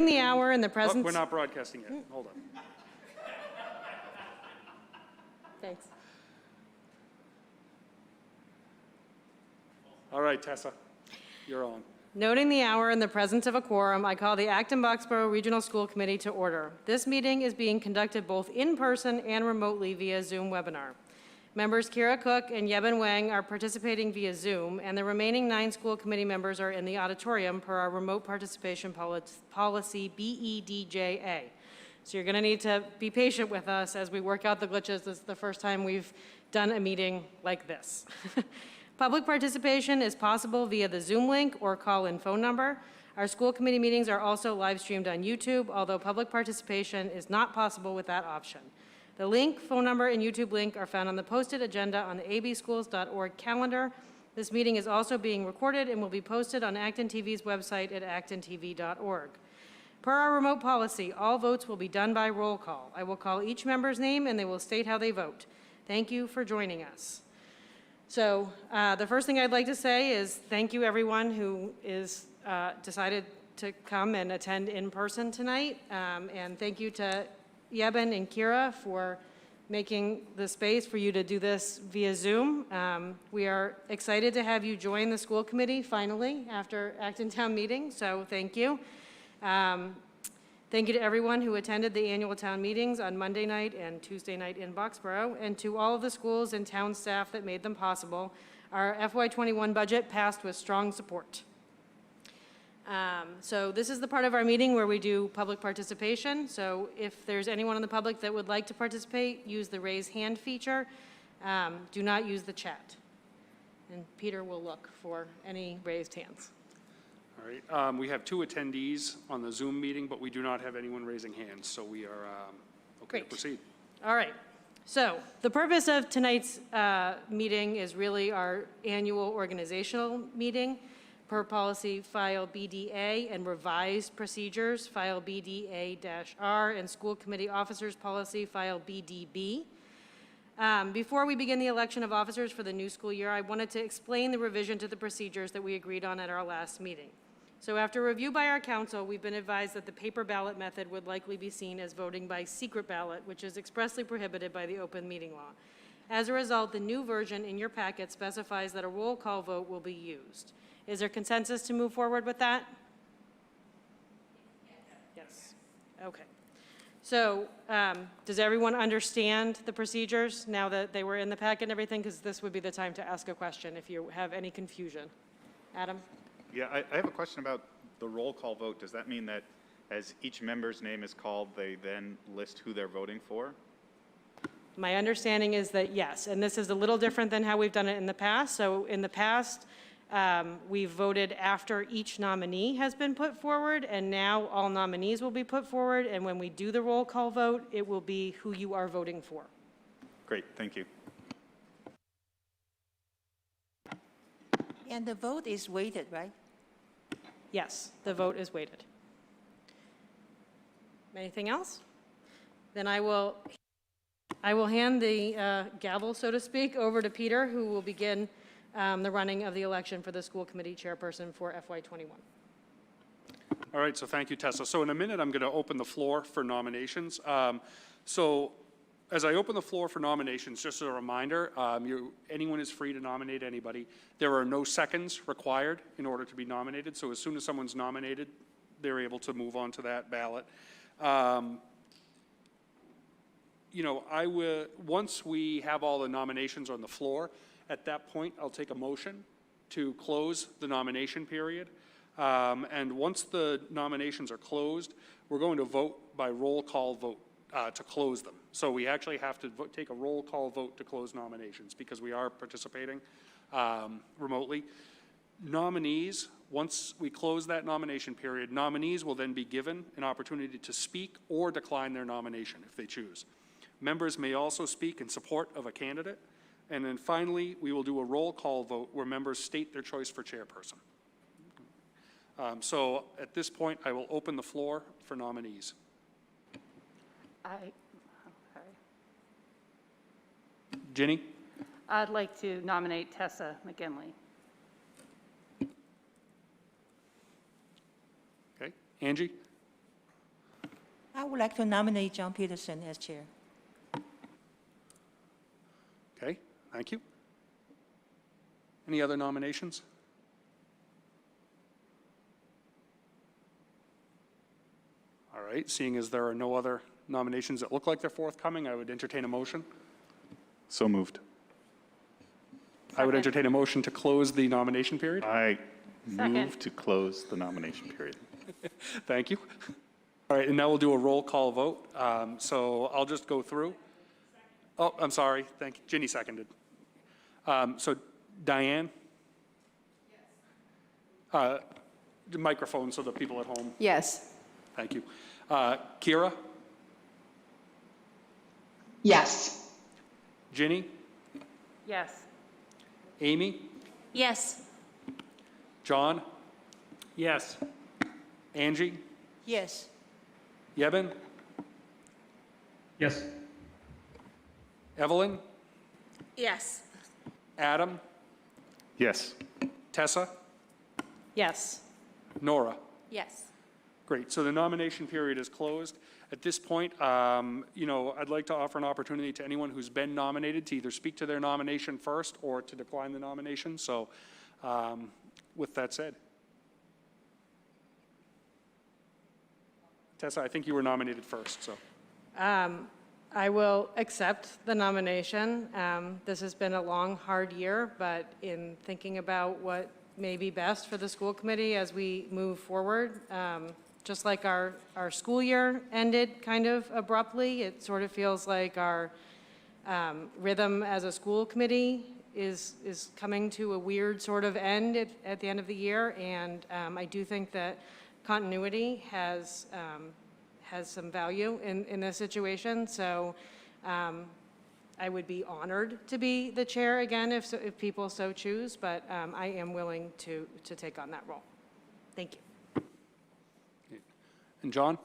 The hour in the presence. Oh, we're not broadcasting yet. Hold on. Thanks. All right, Tessa, you're on. Noting the hour in the presence of a quorum, I call the Acton-Boxborough Regional School Committee to order. This meeting is being conducted both in person and remotely via Zoom webinar. Members Kyra Cook and Yebin Wang are participating via Zoom, and the remaining 9 school committee members are in the auditorium per our remote participation policy BDA-R. So you're going to need to be patient with us as we work out the glitches. This is the first time we've done a meeting like this. Public participation is possible via the Zoom link or call-in phone number. Our school committee meetings are also live streamed on YouTube, although public participation is not possible with that option. The link, phone number, and YouTube link are found on the posted agenda on the abschools.org calendar. This meeting is also being recorded and will be posted on Acton TV's website at actontv.org. Per our remote policy, all votes will be done by roll call. I will call each member's name and they will state how they vote. Thank you for joining us. So the first thing I'd like to say is thank you everyone who is decided to come and attend in person tonight. And thank you to Yebin and Kyra for making the space for you to do this via Zoom. We are excited to have you join the school committee finally after Acton Town meeting, so thank you. Thank you to everyone who attended the annual town meetings on Monday night and Tuesday night in Boxborough, and to all of the schools and town staff that made them possible. Our FY21 budget passed with strong support. So this is the part of our meeting where we do public participation. So if there's anyone in the public that would like to participate, use the raise hand feature. Do not use the chat. And Peter will look for any raised hands. All right. We have 2 attendees on the Zoom meeting, but we do not have anyone raising hands, so we are okay to proceed. All right. So the purpose of tonight's meeting is really our annual organizational meeting. Per policy, file BDA and revised procedures, file BDA-R, and school committee officers policy, file BDB. Before we begin the election of officers for the new school year, I wanted to explain the revision to the procedures that we agreed on at our last meeting. So after review by our council, we've been advised that the paper ballot method would likely be seen as voting by secret ballot, which is expressly prohibited by the open meeting law. As a result, the new version in your packet specifies that a roll call vote will be used. Is there consensus to move forward with that? Yes. Okay. So does everyone understand the procedures now that they were in the packet and everything? Because this would be the time to ask a question if you have any confusion. Adam? Yeah, I have a question about the roll call vote. Does that mean that as each member's name is called, they then list who they're voting for? My understanding is that yes, and this is a little different than how we've done it in the past. So in the past, we've voted after each nominee has been put forward, and now all nominees will be put forward, and when we do the roll call vote, it will be who you are voting for. Great, thank you. And the vote is weighted, right? Yes, the vote is weighted. Anything else? Then I will hand the gavel, so to speak, over to Peter, who will begin the running of the election for the school committee chairperson for FY21. All right, so thank you, Tessa. So in a minute, I'm going to open the floor for nominations. So as I open the floor for nominations, just as a reminder, anyone is free to nominate anybody. There are no seconds required in order to be nominated. So as soon as someone's nominated, they're able to move on to that ballot. You know, once we have all the nominations on the floor, at that point, I'll take a motion to close the nomination period. And once the nominations are closed, we're going to vote by roll call vote to close them. So we actually have to take a roll call vote to close nominations because we are participating remotely. Nominees, once we close that nomination period, nominees will then be given an opportunity to speak or decline their nomination if they choose. Members may also speak in support of a candidate. And then finally, we will do a roll call vote where members state their choice for chairperson. So at this point, I will open the floor for nominees. Ginny? I'd like to nominate Tessa McGinley. Okay. Angie? I would like to nominate John Peterson as chair. Okay, thank you. Any other nominations? All right, seeing as there are no other nominations that look like they're forthcoming, I would entertain a motion. So moved. I would entertain a motion to close the nomination period. I Second. move to close the nomination period. Thank you. All right, and now we'll do a roll call vote. So I'll just go through. Oh, I'm sorry. Thank you. Ginny seconded. So Diane? Yes. The microphone so the people at home. Yes. Thank you. Kyra? Yes. Ginny? Yes. Amy? Yes. John? Yes. Angie? Yes. Yebin? Yes. Evelyn? Yes. Adam? Yes. Tessa? Yes. Nora? Yes. Great, so the nomination period is closed. At this point, I'd like to offer an opportunity to anyone who's been nominated to either speak to their nomination first or to decline the nomination. So with that said. Tessa, I think you were nominated first, so. I will accept the nomination. This has been a long, hard year, but in thinking about what may be best for the school committee as we move forward, just like our school year ended kind of abruptly, it sort of feels like our rhythm as a school committee is coming to a weird sort of end at the end of the year. And I do think that continuity has some value in this situation. So I would be honored to be the chair again if people so choose, but I am willing to take on that role. Thank you. And John?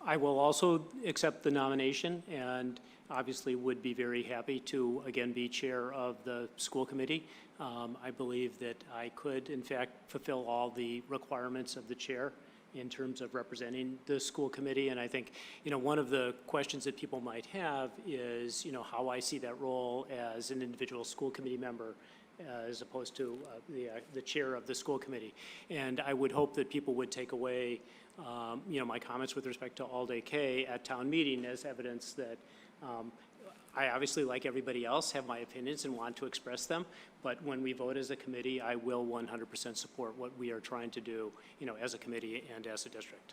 I will also accept the nomination and obviously would be very happy to again be chair of the school committee. I believe that I could in fact fulfill all the requirements of the chair in terms of representing the school committee. And I think, one of the questions that people might have is, how I see that role as an individual school committee member as opposed to the chair of the school committee. And I would hope that people would take away, my comments with respect to all-day K at town meeting as evidence that I obviously, like everybody else, have my opinions and want to express them, but when we vote as a committee, I will 100% support what we are trying to do, as a committee and as a district.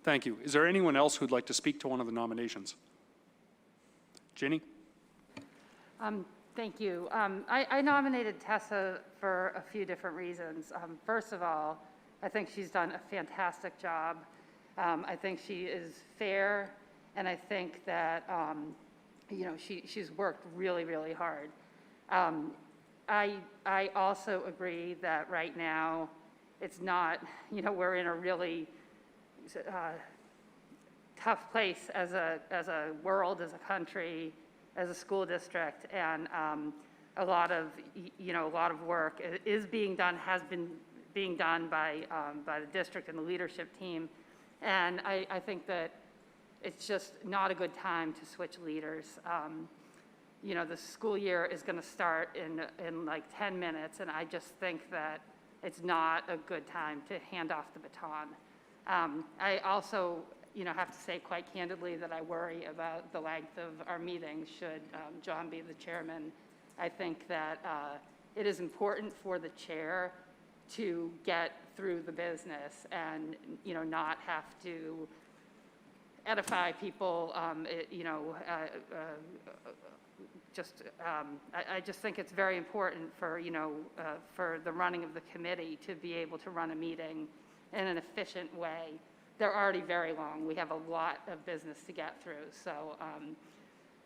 Thank you. Is there anyone else who'd like to speak to one of the nominations? Ginny? Thank you. I nominated Tessa for a few different reasons. First of all, I think she's done a fantastic job. I think she is fair, and I think that, she's worked really, really hard. I also agree that right now, it's not, we're in a really tough place as a world, as a country, as a school district, and a lot of work is being done, has been being done by the district and the leadership team. And I think that it's just not a good time to switch leaders. The school year is going to start in like 10 minutes, and I just think that it's not a good time to hand off the baton. I also, have to say quite candidly that I worry about the length of our meetings should John be the chairman. I think that it is important for the chair to get through the business and, not have to edify people, I just think it's very important for, for the running of the committee to be able to run a meeting in an efficient way. They're already very long. We have a lot of business to get through. So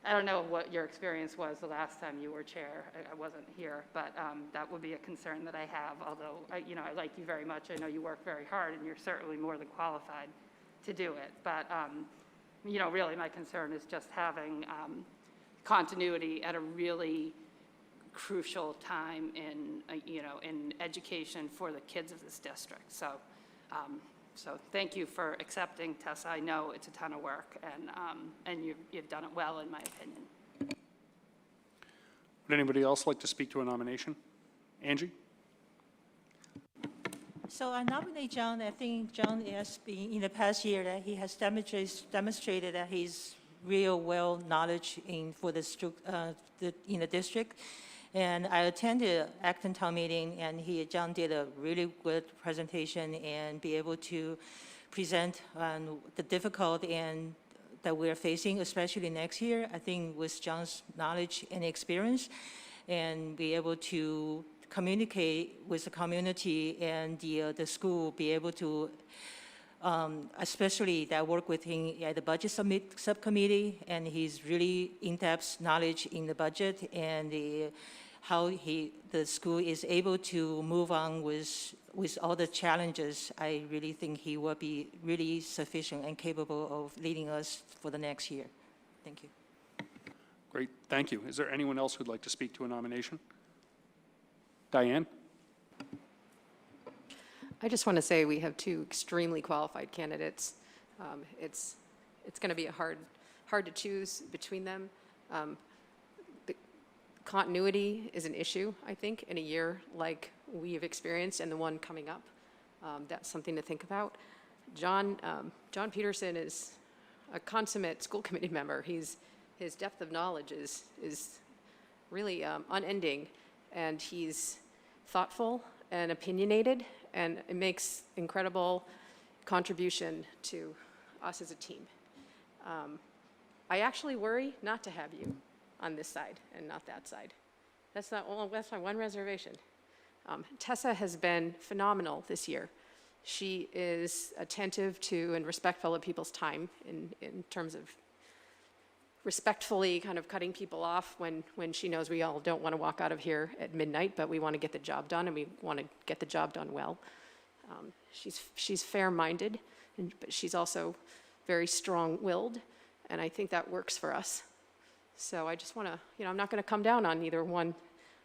I don't know what your experience was the last time you were chair. I wasn't here, but that would be a concern that I have, although, I like you very much. I know you work very hard, and you're certainly more than qualified to do it. But, really my concern is just having continuity at a really crucial time in, in education for the kids of this district. So So thank you for accepting, Tessa. I know it's a ton of work, and you've done it well, in my opinion. Would anybody else like to speak to a nomination? Angie? So I nominate John. I think John has been, in the past year, that he has demonstrated that he's real well knowledge for the district. And I attended Acton Town meeting, and John did a really good presentation and be able to present on the difficult and that we're facing, especially next year. I think with John's knowledge and experience, and be able to communicate with the community and the school, be able to, especially that work with him at the budget subcommittee, and he's really in-depth knowledge in the budget and how the school is able to move on with all the challenges. I really think he will be really sufficient and capable of leading us for the next year. Thank you. Great, thank you. Is there anyone else who'd like to speak to a nomination? Diane? I just want to say we have two extremely qualified candidates. It's going to be hard to choose between them. The continuity is an issue, I think, in a year like we've experienced and the one coming up. That's something to think about. John Peterson is a consummate school committee member. His depth of knowledge is really unending, and he's thoughtful and opinionated, and it makes incredible contribution to us as a team. I actually worry not to have you on this side and not that side. That's my one reservation. Tessa has been phenomenal this year. She is attentive to and respectful of people's time in terms of respectfully kind of cutting people off when she knows we all don't want to walk out of here at midnight, but we want to get the job done, and we want to get the job done well. She's fair-minded, but she's also very strong-willed, and I think that works for us. So I just want to, I'm not going to come down on either one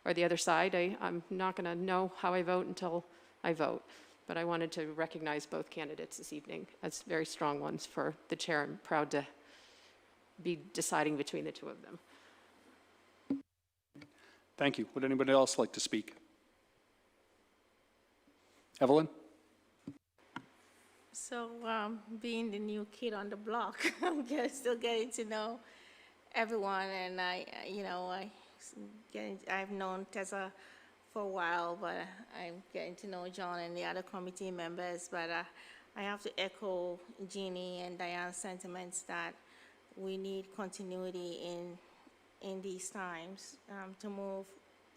or the other side. I'm not going to know how I vote until I vote, but I wanted to recognize both candidates this evening as very strong ones for the chair. I'm proud to be deciding between the two of them. Thank you. Would anybody else like to speak? Evelyn? So, being the new kid on the block, I'm still getting to know everyone, and I've known Tessa for a while, but I'm getting to know John and the other committee members. But I have to echo Jeannie and Diane's sentiments that we need continuity in these times to move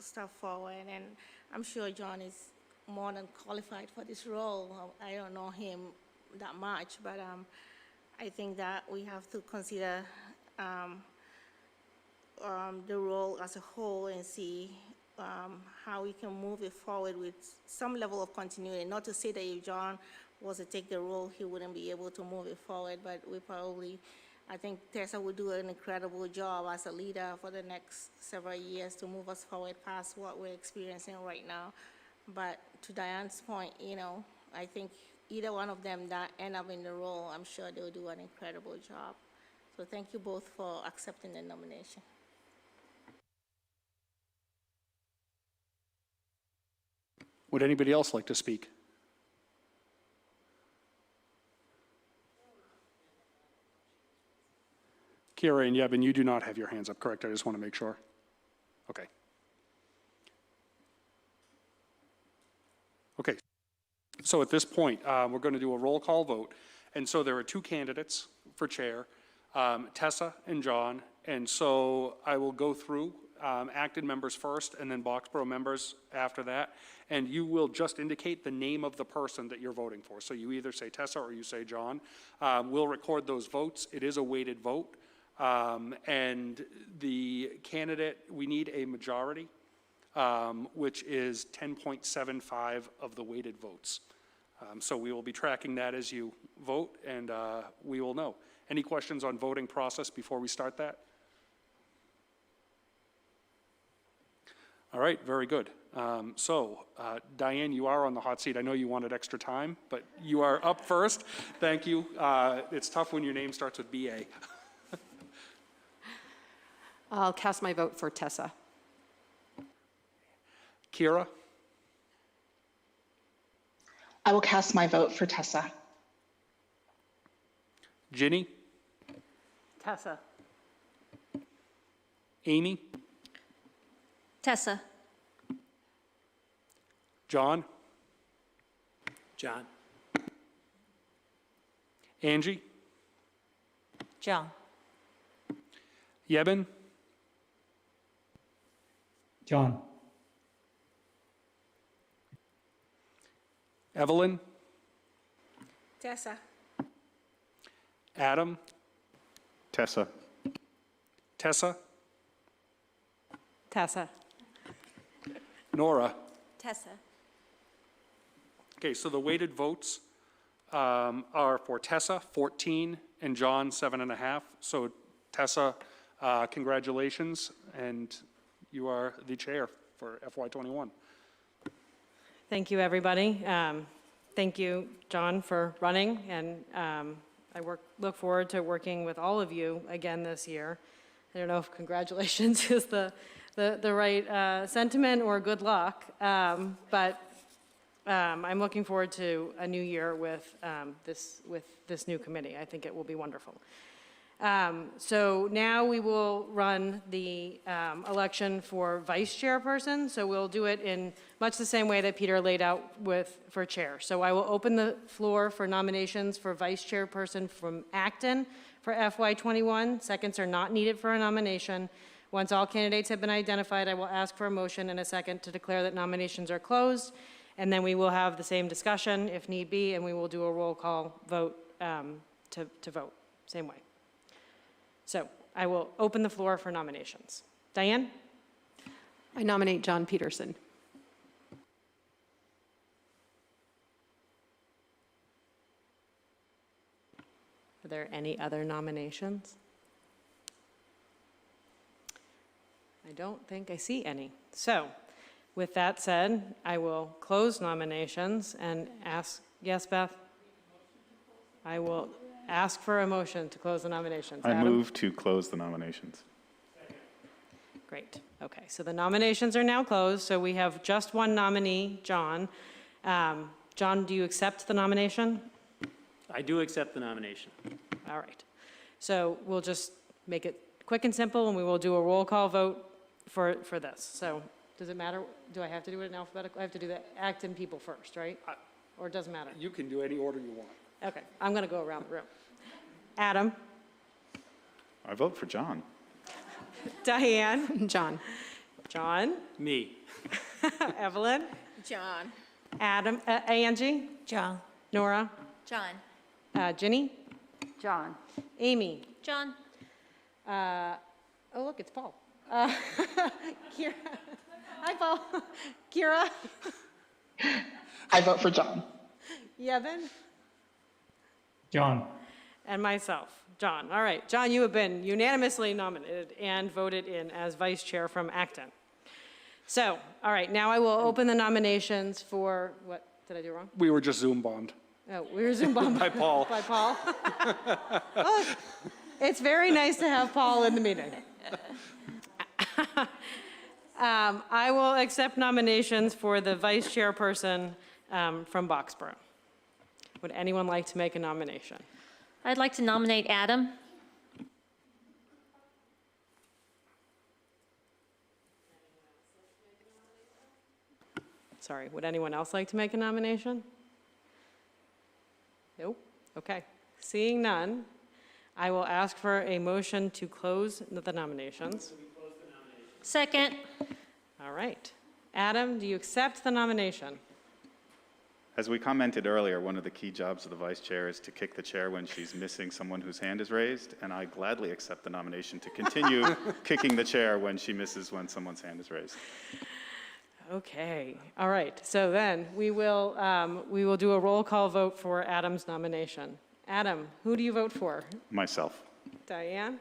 stuff forward, and I'm sure John is more than qualified for this role. I don't know him that much, but I think that we have to consider the role as a whole and see how we can move it forward with some level of continuity. Not to say that if John was to take the role, he wouldn't be able to move it forward, but I think Tessa would do an incredible job as a leader for the next several years to move us forward past what we're experiencing right now. But to Diane's point, I think either one of them that end up in the role, I'm sure they'll do an incredible job. So thank you both for accepting the nomination. Would anybody else like to speak? Kyra and Yebin, you do not have your hands up, correct? I just want to make sure. Okay. Okay. So at this point, we're going to do a roll call vote. And so there are two candidates for chair, Tessa and John. And so I will go through Acton members first and then Boxborough members after that. And you will just indicate the name of the person that you're voting for. So you either say Tessa or you say John. We'll record those votes. It is a weighted vote. And the candidate, we need a majority, which is 10.75 of the weighted votes. So we will be tracking that as you vote, and we will know. Any questions on voting process before we start that? All right, very good. Diane, you are on the hot seat. I know you wanted extra time, but you are up first. Thank you. It's tough when your name starts with BA. I'll cast my vote for Tessa. Kyra, I will cast my vote for Tessa. Ginny, Tessa. Amy, Tessa. John, John. Angie, John. Yebin, John. Evelyn, Tessa. Adam, Tessa. Tessa, Tessa. Nora. Tessa. Okay, so the weighted votes are for Tessa, 14, and John, 7.5. So Tessa, congratulations, and you are the chair for FY21. Thank you, everybody. Thank you, John, for running, and I look forward to working with all of you again this year. I don't know if congratulations is the right sentiment or good luck, but I'm looking forward to a new year with this new committee. I think it will be wonderful. So now we will run the election for vice chairperson. So we'll do it in much the same way that Peter laid out for chair. So I will open the floor for nominations for vice chairperson from Acton for FY21. Seconds are not needed for a nomination. Once all candidates have been identified, I will ask for a motion and a second to declare that nominations are closed. And then we will have the same discussion if need be, and we will do a roll call vote to vote, same way. So I will open the floor for nominations. Diane? I nominate John Peterson. Are there any other nominations? I don't think I see any. So with that said, I will close nominations and ask, yes, Beth? I will ask for a motion to close the nominations. I Adam? move to close the nominations. Great. Okay, so the nominations are now closed. So we have just one nominee, John. John, do you accept the nomination? I do accept the nomination. All right. So we'll just make it quick and simple, and we will do a roll call vote for this. So does it matter? Do I have to do it in alphabetical? I have to do the Acton people first, right? Or it doesn't matter? You can do any order you want. Okay, I'm going to go around the room. Adam? I vote for John. Diane? John. John? Me. Evelyn? John. Adam? Angie? John. Nora? John. Ginny? John. Amy? John. Oh, look, it's Paul. Kyra? Hi, Paul. Kyra? I vote for John. Yebin? John. And myself, John. All right, John, you have been unanimously nominated and voted in as vice chair from Acton. So, all right, now I will open the nominations for, what, did I do wrong? We were just Zoom bombed. Oh, we were Zoom bombed. By Paul. By Paul. Oh, it's very nice to have Paul in the meeting. I will accept nominations for the vice chairperson from Boxborough. Would anyone like to make a nomination? I'd like to nominate Adam. Sorry, would anyone else like to make a nomination? Nope. Okay. Seeing none, I will ask for a motion to close the nominations. Second. All right. Adam, do you accept the nomination? As we commented earlier, one of the key jobs of the vice chair is to kick the chair when she's missing someone whose hand is raised, and I gladly accept the nomination to continue kicking the chair when she misses when someone's hand is raised. Okay. All right. So then we will do a roll call vote for Adam's nomination. Adam, who do you vote for? Myself. Diane?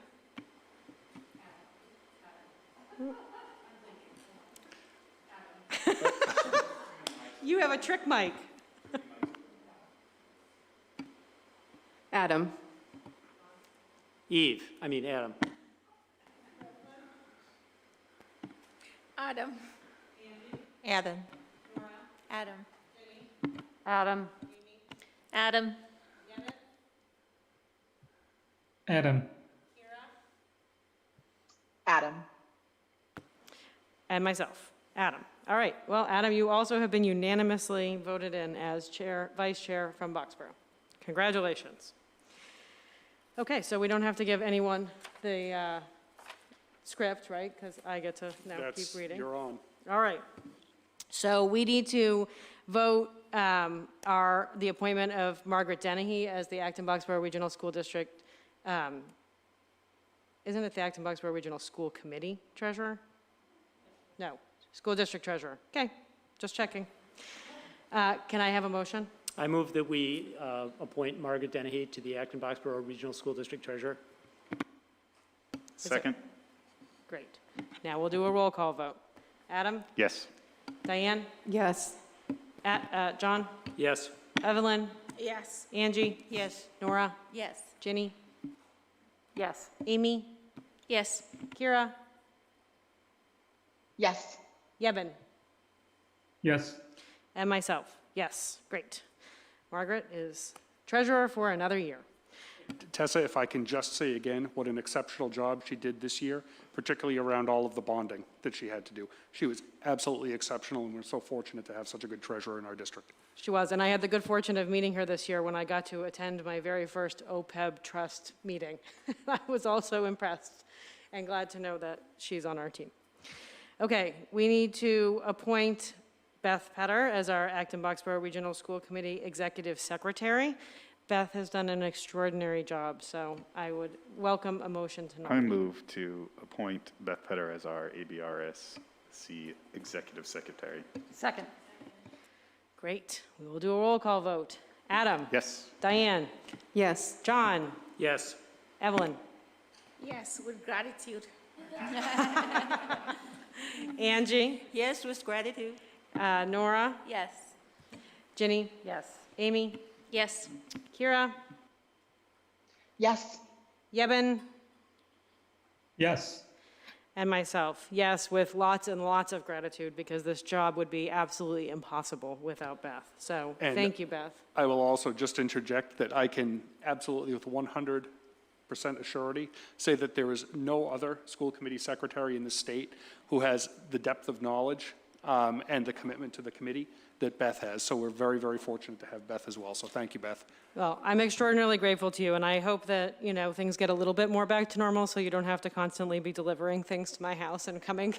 You have a trick mic. Adam. Adam. Adam. Adam. Adam. Adam, Adam. Adam. Adam. And myself, Adam. All right, well, Adam, you also have been unanimously voted in as vice chair from Boxborough. Congratulations. Okay, so we don't have to give anyone the script, right? Because I get to now keep reading. You're on. All right. So we need to vote the appointment of Margaret Dennehy as the Acton-Boxborough Regional School District. Isn't it the Acton-Boxborough Regional School Committee Treasurer? No, School District Treasurer. Okay, just checking. Can I have a motion? I move that we appoint Margaret Dennehy to the Acton-Boxborough Regional School District Treasurer. Second? Great. Now we'll do a roll call vote. Adam? Yes. Diane? Yes. John? Yes. Evelyn? Yes. Angie? Yes. Nora? Yes. Ginny? yes. Amy? Yes. Kyra? Yes. Yebin? Yes. And myself, yes. Great. Margaret is treasurer for another year. Tessa, if I can just say again, what an exceptional job she did this year, particularly around all of the bonding that she had to do. She was absolutely exceptional, and we're so fortunate to have such a good treasurer in our district. She was, and I had the good fortune of meeting her this year when I got to attend my very first OPEB trust meeting. I was also impressed and glad to know that she's on our team. Okay, we need to appoint Beth Petter as our Acton-Boxborough Regional School Committee Executive Secretary. Beth has done an extraordinary job, so I would welcome a motion to I nominate. move to appoint Beth Petter as our ABRSC Executive Secretary. Second, Great. We will do a roll call vote. Adam? Yes. Diane? Yes. John? Yes. Evelyn? Yes, with gratitude. Angie? Yes, with gratitude. Nora? Yes. Ginny? yes. Amy? Yes. Kyra? Yes. Yebin? Yes. And myself, yes, with lots and lots of gratitude, because this job would be absolutely impossible without Beth. So And- thank you, Beth. I will also just interject that I can absolutely, with 100% assurity, say that there is no other school committee secretary in the state who has the depth of knowledge and the commitment to the committee that Beth has. So we're very, very fortunate to have Beth as well. So thank you, Beth. Well, I'm extraordinarily grateful to you, and I hope that, things get a little bit more back to normal so you don't have to constantly be delivering things to my house and coming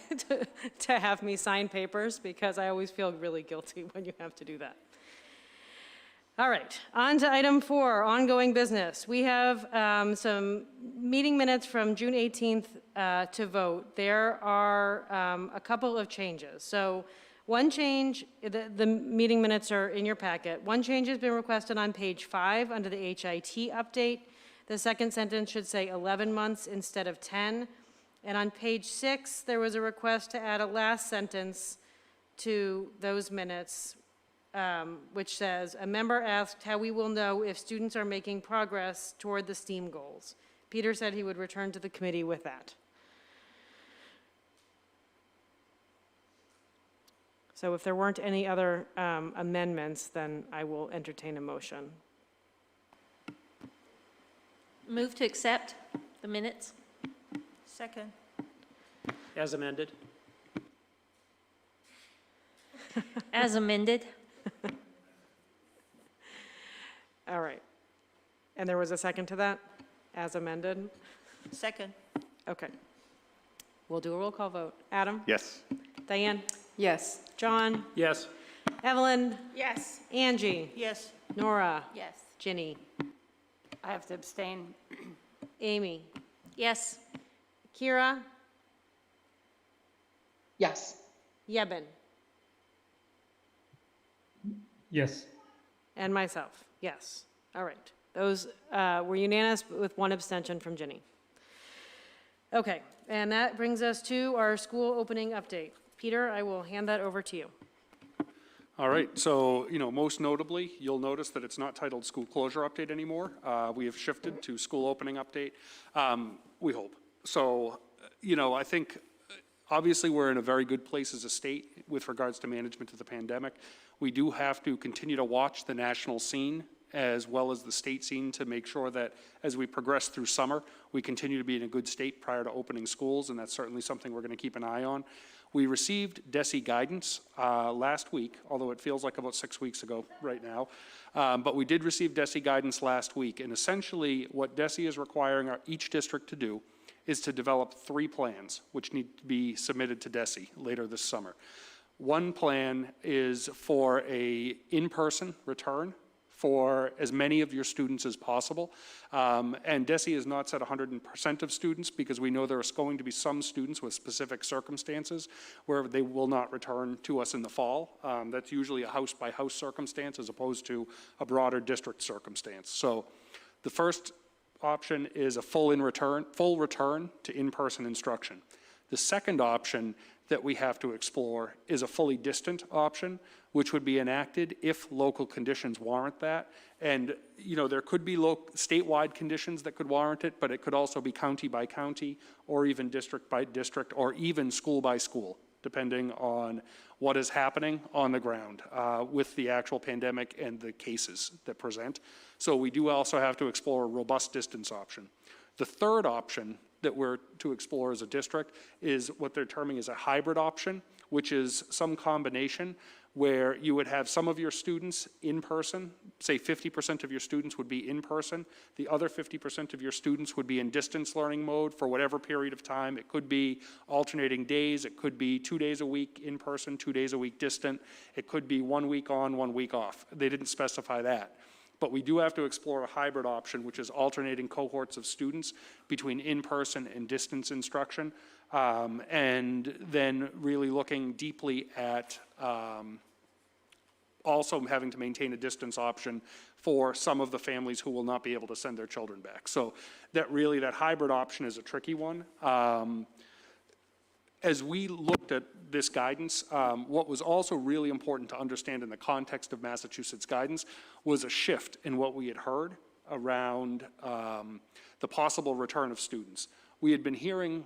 to have me sign papers, because I always feel really guilty when you have to do that. All right, on to item 4, ongoing business. We have some meeting minutes from June 18th to vote. There are a couple of changes. So one change, the meeting minutes are in your packet. One change has been requested on page 5 under the HIT update. The second sentence should say 11 months instead of 10. And on page 6, there was a request to add a last sentence to those minutes, which says, a member asked how we will know if students are making progress toward the STEAM goals. Peter said he would return to the committee with that. So if there weren't any other amendments, then I will entertain a motion. Move to accept the minutes. Second. As amended. As amended. All right. And there was a second to that, as amended? Second. Okay. We'll do a roll call vote. Adam? Yes. Diane? Yes. John? Yes. Evelyn? Yes. Angie? Yes. Nora? Yes. Ginny? I have to abstain. Amy? Yes. Kyra? Yes. Yebin? Yes. And myself, yes. All right. Those were unanimous with one abstention from Ginny. Okay, and that brings us to our school opening update. Peter, I will hand that over to you. All right, so, most notably, you'll notice that it's not titled school closure update anymore. We have shifted to school opening update, we hope. So, I think obviously we're in a very good place as a state with regards to management of the pandemic. We do have to continue to watch the national scene as well as the state scene to make sure that as we progress through summer, we continue to be in a good state prior to opening schools, and that's certainly something we're going to keep an eye on. We received DESE guidance last week, although it feels like about 6 weeks ago right now. But we did receive DESE guidance last week, and essentially what DESE is requiring each district to do is to develop 3 plans, which need to be submitted to DESE later this summer. One plan is for a in-person return for as many of your students as possible. And DESE has not set 100% of students because we know there is going to be some students with specific circumstances where they will not return to us in the fall. That's usually a house-by-house circumstance as opposed to a broader district circumstance. So the first option is a full return to in-person instruction. The second option that we have to explore is a fully distant option, which would be enacted if local conditions warrant that. And, there could be statewide conditions that could warrant it, but it could also be county by county, or even district by district, or even school by school, depending on what is happening on the ground with the actual pandemic and the cases that present. So we do also have to explore a robust distance option. The third option that we're to explore as a district is what they're terming as a hybrid option, which is some combination where you would have some of your students in person, say 50% of your students would be in person, the other 50% of your students would be in distance learning mode for whatever period of time. It could be alternating days, it could be 2 days a week in person, 2 days a week distant, it could be 1 week on, 1 week off. They didn't specify that. But we do have to explore a hybrid option, which is alternating cohorts of students between in-person and distance instruction, and then really looking deeply at also having to maintain a distance option for some of the families who will not be able to send their children back. So that hybrid option is a tricky one. As we looked at this guidance, what was also really important to understand in the context of Massachusetts guidance was a shift in what we had heard around the possible return of students. We had been hearing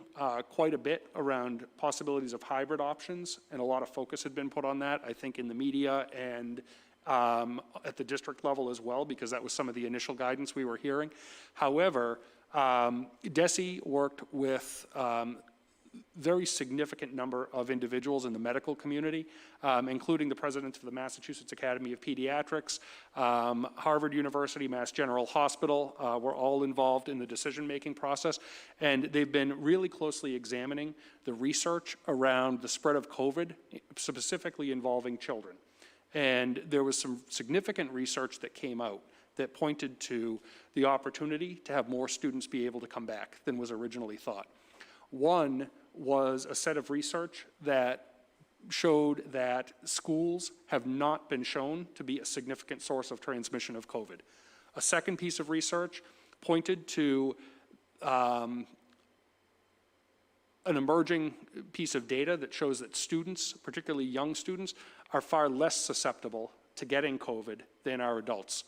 quite a bit around possibilities of hybrid options, and a lot of focus had been put on that, I think, in the media and at the district level as well, because that was some of the initial guidance we were hearing. However, DESE worked with very significant number of individuals in the medical community, including the president of the Massachusetts Academy of Pediatrics, Harvard University, Mass General Hospital, were all involved in the decision-making process. And they've been really closely examining the research around the spread of COVID, specifically involving children. And there was some significant research that came out that pointed to the opportunity to have more students be able to come back than was originally thought. One was a set of research that showed that schools have not been shown to be a significant source of transmission of COVID. A second piece of research pointed to an emerging piece of data that shows that students, particularly young students, are far less susceptible to getting COVID than are adults.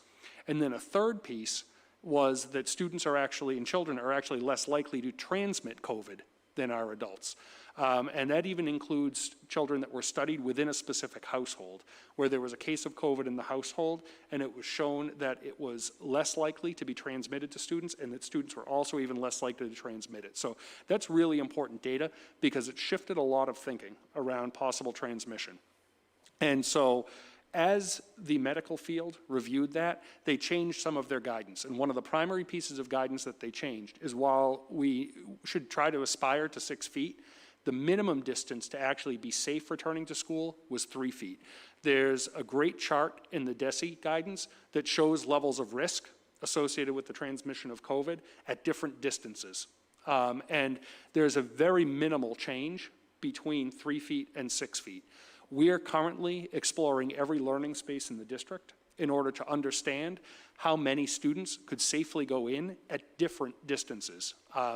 And then a third piece was that students are actually, and children are actually less likely to transmit COVID than are adults. And that even includes children that were studied within a specific household, where there was a case of COVID in the household, and it was shown that it was less likely to be transmitted to students, and that students were also even less likely to transmit it. So that's really important data, because it shifted a lot of thinking around possible transmission. And so as the medical field reviewed that, they changed some of their guidance. And one of the primary pieces of guidance that they changed is, while we should try to aspire to 6 feet, the minimum distance to actually be safe returning to school was 3 feet. There's a great chart in the DESE guidance that shows levels of risk associated with the transmission of COVID at different distances. And there's a very minimal change between 3 feet and 6 feet. We are currently exploring every learning space in the district in order to understand how many students could safely go in at different distances.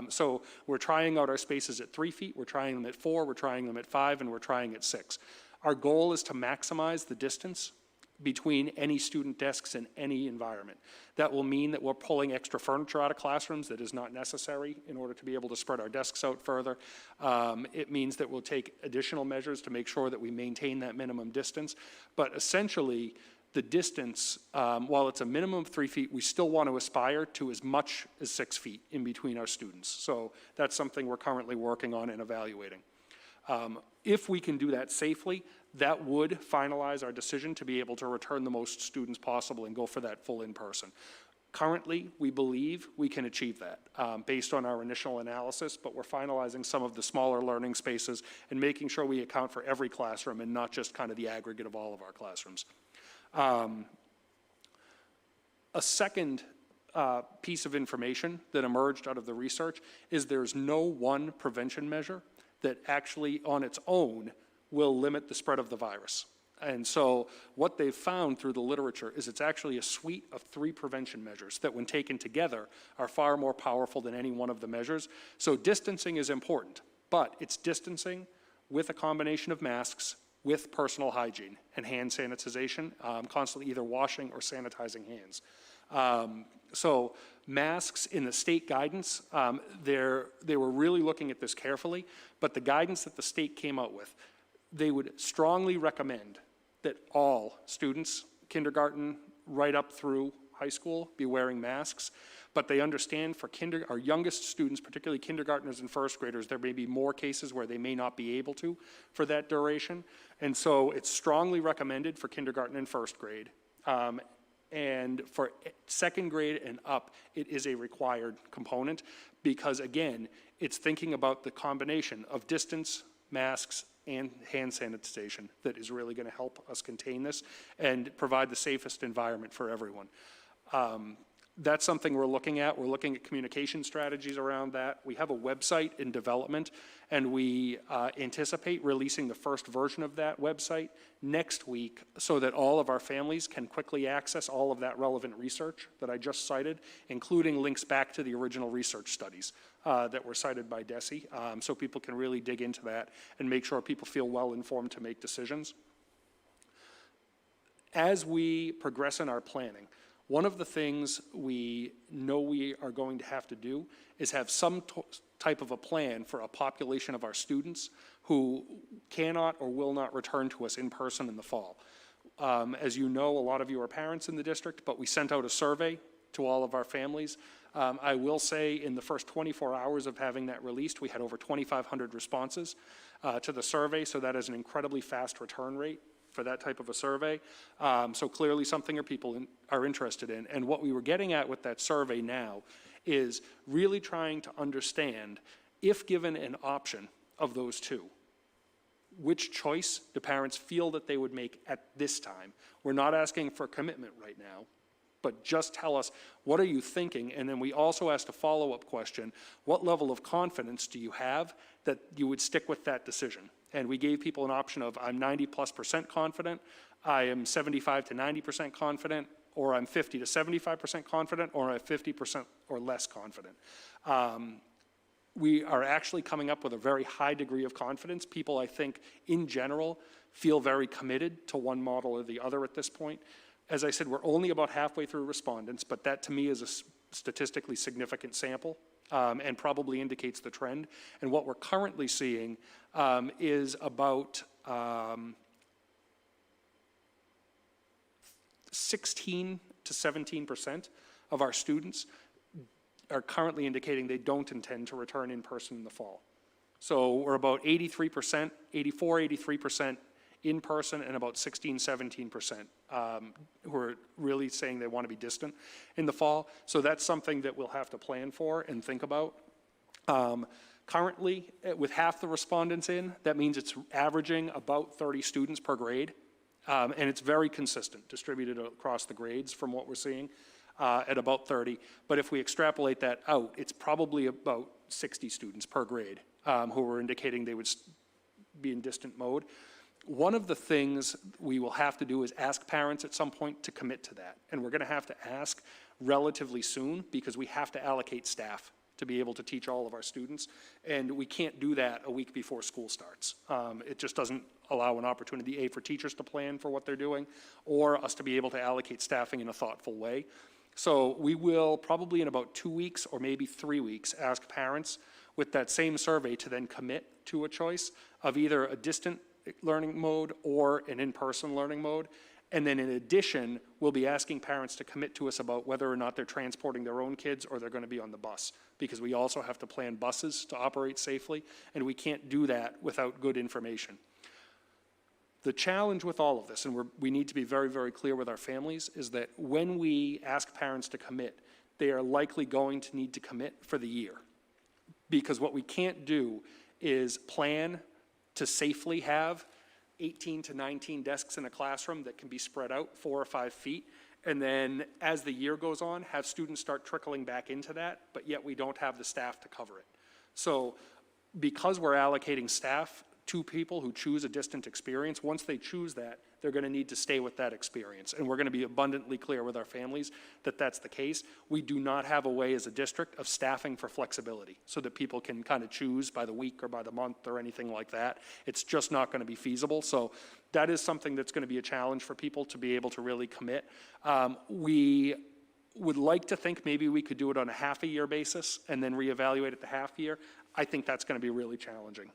So we're trying out our spaces at 3 feet, we're trying them at 4, we're trying them at 5, and we're trying at 6. Our goal is to maximize the distance between any student desks in any environment. That will mean that we're pulling extra furniture out of classrooms that is not necessary in order to be able to spread our desks out further. It means that we'll take additional measures to make sure that we maintain that minimum distance. But essentially, the distance, while it's a minimum of 3 feet, we still want to aspire to as much as 6 feet in between our students. So that's something we're currently working on and evaluating. If we can do that safely, that would finalize our decision to be able to return the most students possible and go for that full in-person. Currently, we believe we can achieve that based on our initial analysis, but we're finalizing some of the smaller learning spaces and making sure we account for every classroom and not just kind of the aggregate of all of our classrooms. A second piece of information that emerged out of the research is there's no one prevention measure that actually on its own will limit the spread of the virus. And so what they've found through the literature is it's actually a suite of 3 prevention measures that when taken together are far more powerful than any one of the measures. So distancing is important, but it's distancing with a combination of masks, with personal hygiene and hand sanitization, constantly either washing or sanitizing hands. So masks in the state guidance, they were really looking at this carefully, but the guidance that the state came out with, they would strongly recommend that all students, kindergarten right up through high school, be wearing masks. But they understand for our youngest students, particularly kindergartners and first graders, there may be more cases where they may not be able to for that duration. And so it's strongly recommended for kindergarten and first grade. And for second grade and up, it is a required component because, again, it's thinking about the combination of distance, masks, and hand sanitization that is really going to help us contain this and provide the safest environment for everyone. That's something we're looking at. We're looking at communication strategies around that. We have a website in development, and we anticipate releasing the first version of that website next week so that all of our families can quickly access all of that relevant research that I just cited, including links back to the original research studies that were cited by Dennehy, so people can really dig into that and make sure people feel well informed to make decisions. As we progress in our planning, one of the things we know we are going to have to do is have some type of a plan for a population of our students who cannot or will not return to us in person in the fall. As you know, a lot of you are parents in the district, but we sent out a survey to all of our families. I will say in the first 24 hours of having that released, we had over 2,500 responses to the survey, so that is an incredibly fast return rate for that type of a survey. So clearly something people are interested in. And what we were getting at with that survey now is really trying to understand, if given an option of those two, which choice do parents feel that they would make at this time? We're not asking for commitment right now, but just tell us, what are you thinking? And then we also asked a follow-up question, what level of confidence do you have that you would stick with that decision? And we gave people an option of, I'm 90+% confident, I am 75 to 90% confident, or I'm 50 to 75% confident, or I'm 50% or less confident. We are actually coming up with a very high degree of confidence. People, I think, in general, feel very committed to one model or the other at this point. As I said, we're only about halfway through respondents, but that to me is a statistically significant sample and probably indicates the trend. And what we're currently seeing is about 16 to 17% of our students are currently indicating they don't intend to return in person in the fall. So we're about 83%, 83% in person, and about 17% who are really saying they want to be distant in the fall. So that's something that we'll have to plan for and think about. Currently, with half the respondents in, that means it's averaging about 30 students per grade, and it's very consistent, distributed across the grades from what we're seeing at about 30. But if we extrapolate that out, it's probably about 60 students per grade who are indicating they would be in distant mode. One of the things we will have to do is ask parents at some point to commit to that. And we're going to have to ask relatively soon because we have to allocate staff to be able to teach all of our students. And we can't do that a week before school starts. It just doesn't allow an opportunity, A, for teachers to plan for what they're doing, or us to be able to allocate staffing in a thoughtful way. So we will probably in about 2 weeks or maybe 3 weeks ask parents with that same survey to then commit to a choice of either a distant learning mode or an in-person learning mode. And then in addition, we'll be asking parents to commit to us about whether or not they're transporting their own kids or they're going to be on the bus, because we also have to plan buses to operate safely, and we can't do that without good information. The challenge with all of this, and we need to be very, very clear with our families, is that when we ask parents to commit, they are likely going to need to commit for the year. Because what we can't do is plan to safely have 18 to 19 desks in a classroom that can be spread out 4 or 5 feet, and then as the year goes on, have students start trickling back into that, but yet we don't have the staff to cover it. So because we're allocating staff to people who choose a distant experience, once they choose that, they're going to need to stay with that experience. And we're going to be abundantly clear with our families that that's the case. We do not have a way as a district of staffing for flexibility so that people can kind of choose by the week or by the month or anything like that. It's just not going to be feasible. So that is something that's going to be a challenge for people to be able to really commit. We would like to think maybe we could do it on a half-a-year basis and then reevaluate at the half-year. I think that's going to be really challenging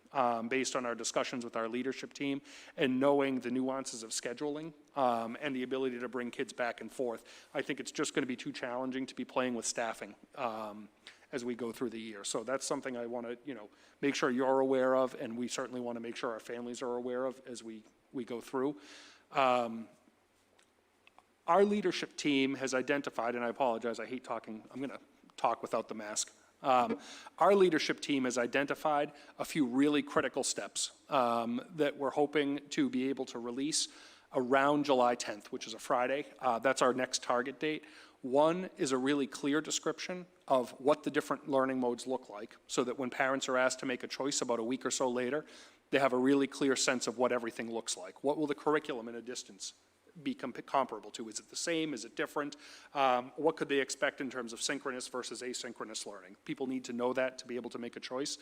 based on our discussions with our leadership team and knowing the nuances of scheduling and the ability to bring kids back and forth. I think it's just going to be too challenging to be playing with staffing as we go through the year. So that's something I want to, make sure you're aware of, and we certainly want to make sure our families are aware of as we go through. Our leadership team has identified, and I apologize, I hate talking, I'm going to talk without the mask. Our leadership team has identified a few really critical steps that we're hoping to be able to release around July 10th, which is a Friday. That's our next target date. One is a really clear description of what the different learning modes look like, so that when parents are asked to make a choice about a week or so later, they have a really clear sense of what everything looks like. What will the curriculum in a distance be comparable to? Is it the same? Is it different? What could they expect in terms of synchronous versus asynchronous learning? People need to know that to be able to make a choice.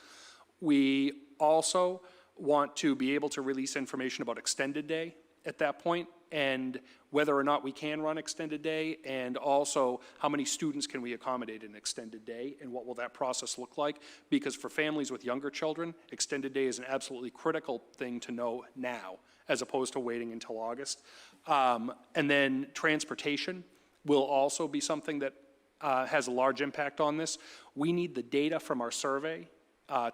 We also want to be able to release information about extended day at that point, and whether or not we can run extended day, and also how many students can we accommodate in extended day, and what will that process look like? Because for families with younger children, extended day is an absolutely critical thing to know now, as opposed to waiting until August. And then transportation will also be something that has a large impact on this. We need the data from our survey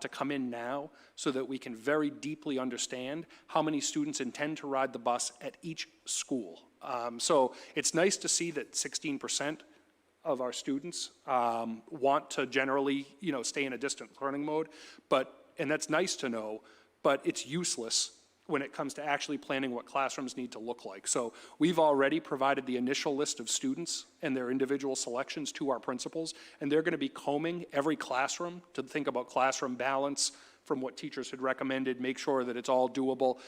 to come in now so that we can very deeply understand how many students intend to ride the bus at each school. So it's nice to see that 16% of our students want to generally, stay in a distant learning mode, and that's nice to know, but it's useless when it comes to actually planning what classrooms need to look like. So we've already provided the initial list of students and their individual selections to our principals, and they're going to be combing every classroom to think about classroom balance from what teachers had recommended, make sure that it's all doable.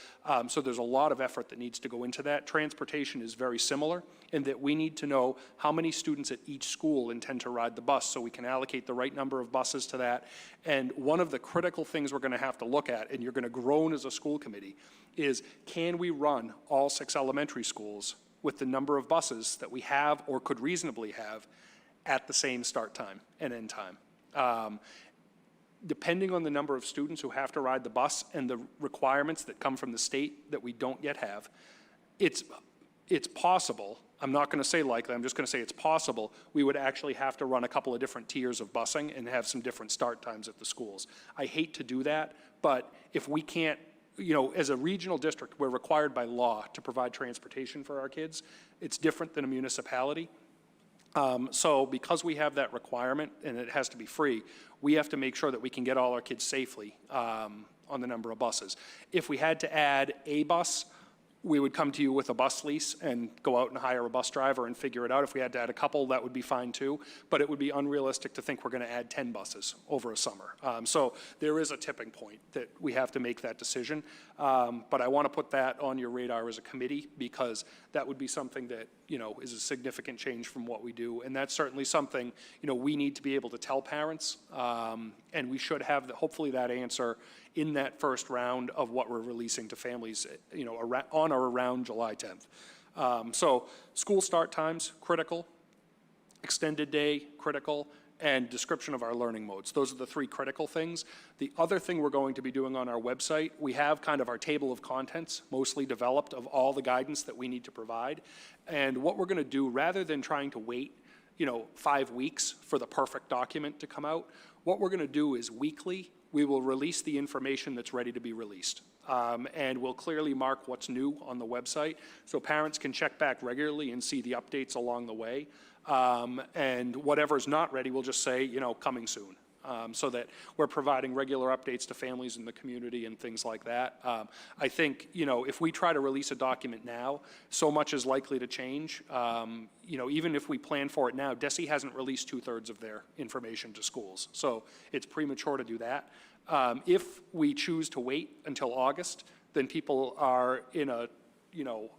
So there's a lot of effort that needs to go into that. Transportation is very similar in that we need to know how many students at each school intend to ride the bus so we can allocate the right number of buses to that. And one of the critical things we're going to have to look at, and you're going to groan as a school committee, is can we run all 6 elementary schools with the number of buses that we have or could reasonably have at the same start time and end time? Depending on the number of students who have to ride the bus and the requirements that come from the state that we don't yet have, it's possible, I'm not going to say likely, I'm just going to say it's possible, we would actually have to run a couple of different tiers of busing and have some different start times at the schools. I hate to do that, but if we can't, as a regional district, we're required by law to provide transportation for our kids. It's different than a municipality. So because we have that requirement and it has to be free, we have to make sure that we can get all our kids safely on the number of buses. If we had to add a bus we would come to you with a bus lease and go out and hire a bus driver and figure it out. If we had to add a couple, that would be fine too, but it would be unrealistic to think we're going to add 10 buses over a summer. So there is a tipping point that we have to make that decision, but I want to put that on your radar as a committee, because that would be something that, you know, is a significant change from what we do, and that's certainly something, you know, we need to be able to tell parents, and we should have, hopefully, that answer in that first round of what we're releasing to families, you know, on or around July 10th. So school start times, critical. Extended day, critical. And description of our learning modes. Those are the three critical things. The other thing we're going to be doing on our website, we have kind of our table of contents mostly developed of all the guidance that we need to provide. And what we're going to do, rather than trying to wait, you know, 5 weeks for the perfect document to come out, what we're going to do is weekly, we will release the information that's ready to be released. And we'll clearly mark what's new on the website, so parents can check back regularly and see the updates along the way. And whatever's not ready, we'll just say, you know, coming soon. So that we're providing regular updates to families in the community and things like that. I think, you know, if we try to release a document now, so much is likely to change. You know, even if we plan for it now, DESE hasn't released 2/3 of their information to schools, so it's premature to do that. If we choose to wait until August, then people are in a, you know,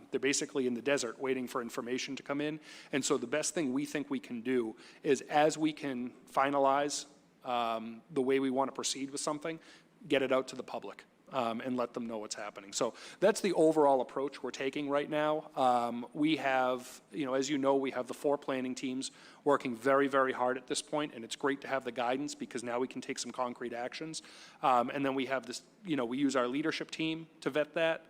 they're basically in the desert waiting for information to come in. And so the best thing we think we can do is, as we can finalize the way we want to proceed with something, get it out to the public and let them know what's happening. So that's the overall approach we're taking right now. We have, you know, as you know, we have the 4 planning teams working very, very hard at this point, and it's great to have the guidance, because now we can take some concrete actions. And then we have this, you know, we use our leadership team to vet that,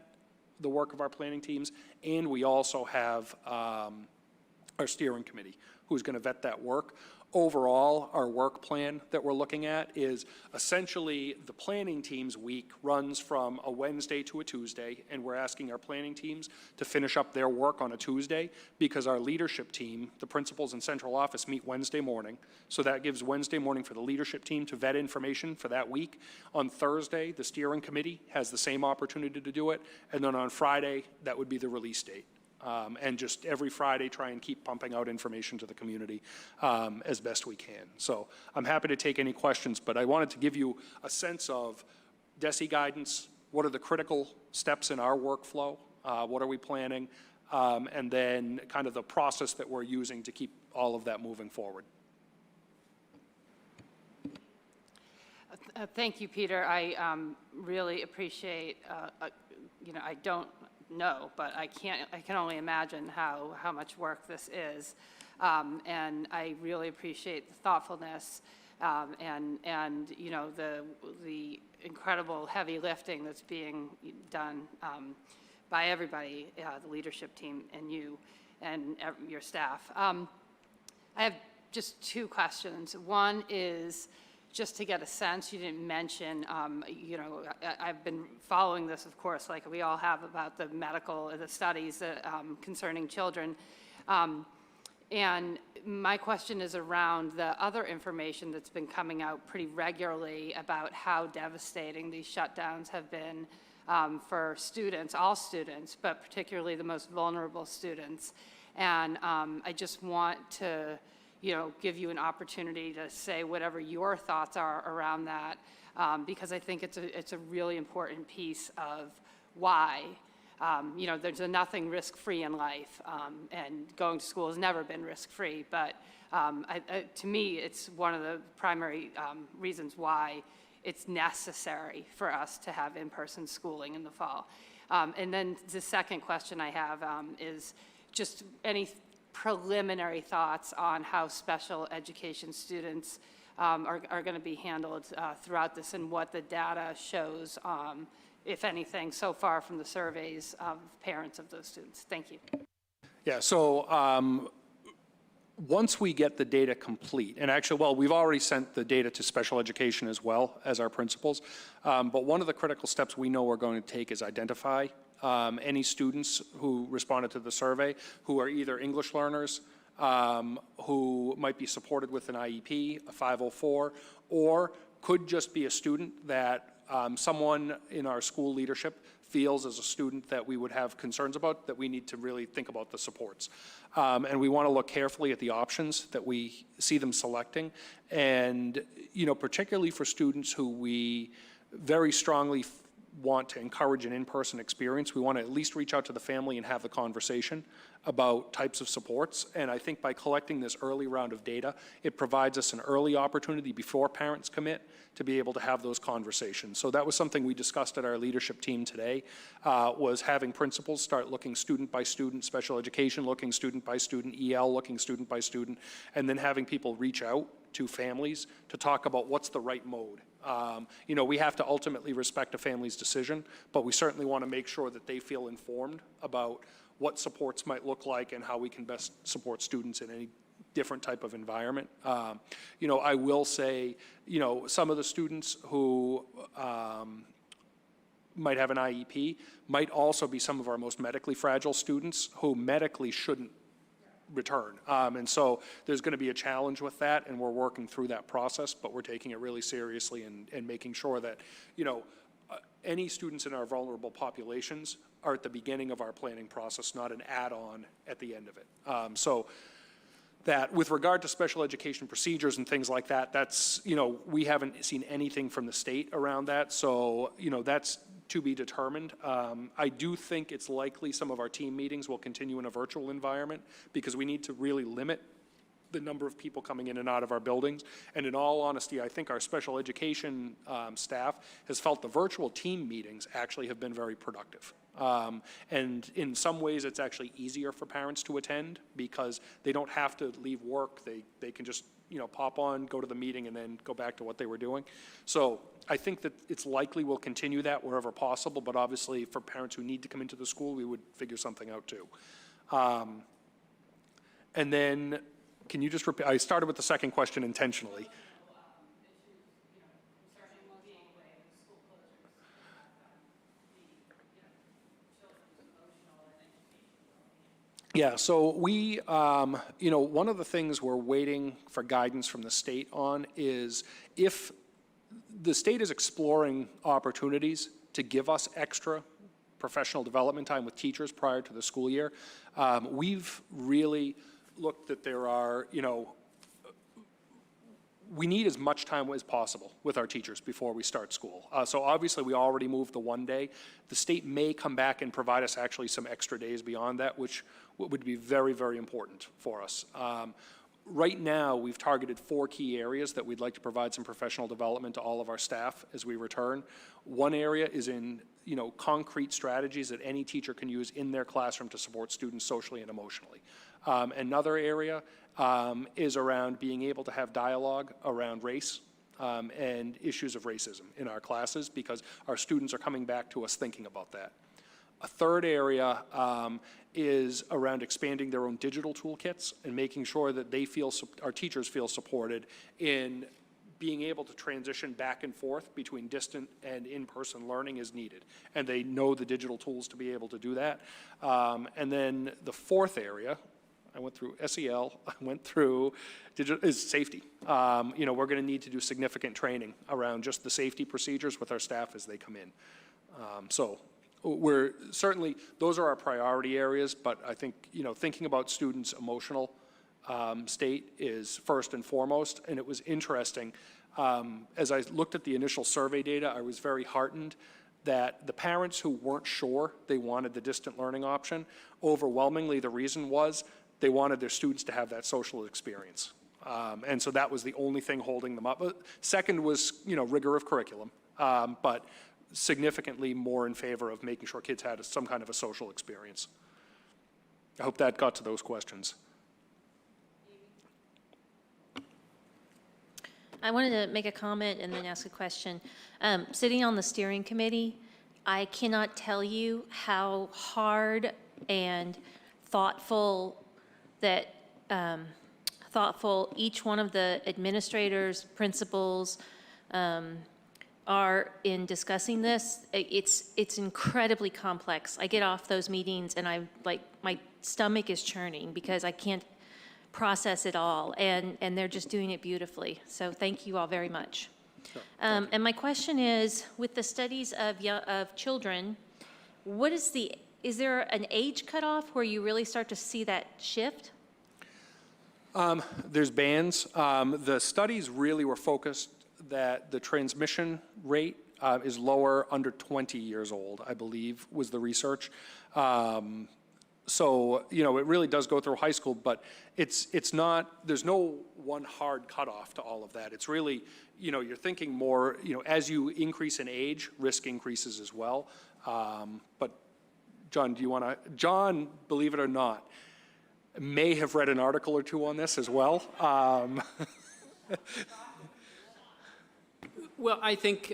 the work of our planning teams, and we also have our steering committee who's going to vet that work. Overall, our work plan that we're looking at is essentially the planning team's week runs from a Wednesday to a Tuesday, and we're asking our planning teams to finish up their work on a Tuesday, because our leadership team, the principals in central office, meet Wednesday morning. So that gives Wednesday morning for the leadership team to vet information for that week. On Thursday, the steering committee has the same opportunity to do it, and then on Friday, that would be the release date. And just every Friday, try and keep pumping out information to the community as best we can. So I'm happy to take any questions, but I wanted to give you a sense of DESE guidance, what are the critical steps in our workflow, what are we planning, and then kind of the process that we're using to keep all of that moving forward. Thank you, Peter. I really appreciate, you know, I don't know, but I can only imagine how much work this is. And I really appreciate the thoughtfulness and you know, the incredible heavy lifting that's being done by everybody, the leadership team and you and your staff. I have just 2 questions. One is, just to get a sense, you didn't mention, you know, I've been following this, of course, like we all have, about the studies that, concerning children. And my question is around the other information that's been coming out pretty regularly about how devastating these shutdowns have been for students, all students, but particularly the most vulnerable students. And I just want to, you know, give you an opportunity to say whatever your thoughts are around that, because I think it's a really important piece of why. You know, there's nothing risk-free in life, and going to school has never been risk-free, but to me, it's one of the primary reasons why it's necessary for us to have in-person schooling in the fall. And then the second question I have is just any preliminary thoughts on how special education students are going to be handled throughout this, and what the data shows, if anything, so far from the surveys of parents of those students. Thank you. Yeah, so once we get the data complete, and actually, well, we've already sent the data to special education as well as our principals, but one of the critical steps we know we're going to take is identify any students who responded to the survey who are either English learners, who might be supported with an IEP, a 504, or could just be a student that someone in our school leadership feels as a student that we would have concerns about, that we need to really think about the supports. And we want to look carefully at the options that we see them selecting. And, you know, particularly for students who we very strongly want to encourage an in-person experience, we want to at least reach out to the family and have the conversation about types of supports. And I think by collecting this early round of data, it provides us an early opportunity before parents commit to be able to have those conversations. So that was something we discussed at our leadership team today, was having principals start looking student by student, special education looking student by student, EL looking student by student, and then having people reach out to families to talk about what's the right mode. You know, we have to ultimately respect a family's decision, but we certainly want to make sure that they feel informed about what supports might look like and how we can best support students in any different type of environment. You know, I will say, you know, some of the students who might have an IEP might also be some of our most medically fragile students who medically shouldn't return. And so there's going to be a challenge with that, and we're working through that process, but we're taking it really seriously and making sure that, you know, any students in our vulnerable populations are at the beginning of our planning process, not an add-on at the end of it. So that with regard to special education procedures and things like that, that's, you know, we haven't seen anything from the state around that. So, you know, that's to be determined. I do think it's likely some of our team meetings will continue in a virtual environment because we need to really limit the number of people coming in and out of our buildings. And in all honesty, I think our special education staff has felt the virtual team meetings actually have been very productive. And in some ways, it's actually easier for parents to attend because they don't have to leave work. They can just, you know, pop on, go to the meeting, and then go back to what they were doing. So I think that it's likely we'll continue that wherever possible, but obviously for parents who need to come into the school, we would figure something out too. And then, can you just repeat? I started with the second question intentionally. Yeah, so we, you know, one of the things we're waiting for guidance from the state on is if the state is exploring opportunities to give us extra professional development time with teachers prior to the school year. We've really looked that there are, you know, we need as much time as possible with our teachers before we start school. So obviously we already moved the 1 day. The state may come back and provide us actually some extra days beyond that, which would be very, very important for us. Right now, we've targeted 4 key areas that we'd like to provide some professional development to all of our staff as we return. One area is in, you know, concrete strategies that any teacher can use in their classroom to support students socially and emotionally. Another area is around being able to have dialogue around race and issues of racism in our classes because our students are coming back to us thinking about that. A third area is around expanding their own digital toolkits and making sure that they feel, our teachers feel supported in being able to transition back and forth between distant and in-person learning as needed. And they know the digital tools to be able to do that. And then the fourth area, I went through SEL, I went through digital, is safety. You know, we're going to need to do significant training around just the safety procedures with our staff as they come in. So we're certainly, those are our priority areas, but I think, you know, thinking about students' emotional state is first and foremost. And it was interesting, as I looked at the initial survey data, I was very heartened that the parents who weren't sure they wanted the distant learning option, overwhelmingly the reason was they wanted their students to have that social experience. And so that was the only thing holding them up. Second was, you know, rigor of curriculum, but significantly more in favor of making sure kids had some kind of a social experience. I hope that got to those questions. I wanted to make a comment and then ask a question. Sitting on the steering committee, I cannot tell you how hard and thoughtful each one of the administrators, principals, are in discussing this. It's incredibly complex. I get off those meetings and my stomach is churning because I can't process it all, and they're just doing it beautifully. So thank you all very much. And my question is, with the studies of children, is there an age cutoff where you really start to see that shift? There's bands. The studies really were focused that the transmission rate is lower under 20 years old, I believe, was the research. So, you know, it really does go through high school, but it's not, there's no one hard cutoff to all of that. It's really, you know, you're thinking more, you know, as you increase in age, risk increases as well. But John, do you want to, John, believe it or not, may have read an article or two on this as well. Well, I think,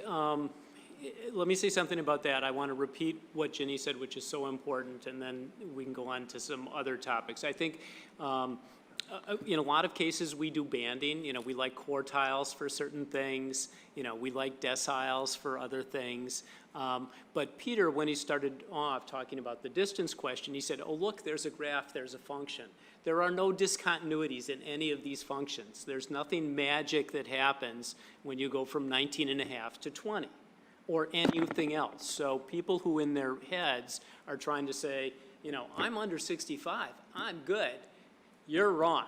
let me say something about that. I want to repeat what Ginny said, which is so important, and then we can go on to some other topics. I think in a lot of cases we do banding. You know, we like quartiles for certain things. You know, we like deciles for other things. But Peter, when he started off talking about the distance question, he said, oh, look, there's a graph, there's a function. There are no discontinuities in any of these functions. There's nothing magic that happens when you go from 19.5 to 20 or anything else. So people who in their heads are trying to say, you know, I'm under 65, I'm good. You're wrong.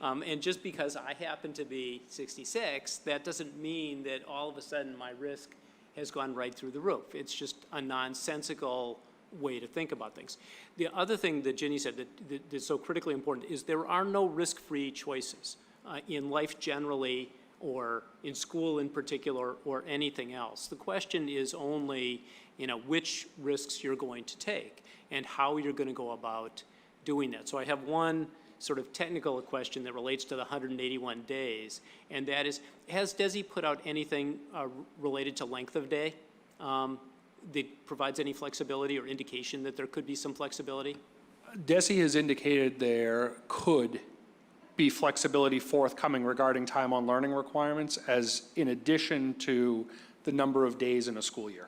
And just because I happen to be 66, that doesn't mean that all of a sudden my risk has gone right through the roof. It's just a nonsensical way to think about things. The other thing that Ginny said that's so critically important is there are no risk-free choices in life generally or in school in particular or anything else. The question is only, you know, which risks you're going to take and how you're going to go about doing that. So I have one sort of technical question that relates to the 181 days, and that is, has DESI put out anything related to length of day that provides any flexibility or indication that there could be some flexibility? DESI has indicated there could be flexibility forthcoming regarding time on learning requirements as in addition to the number of days in a school year.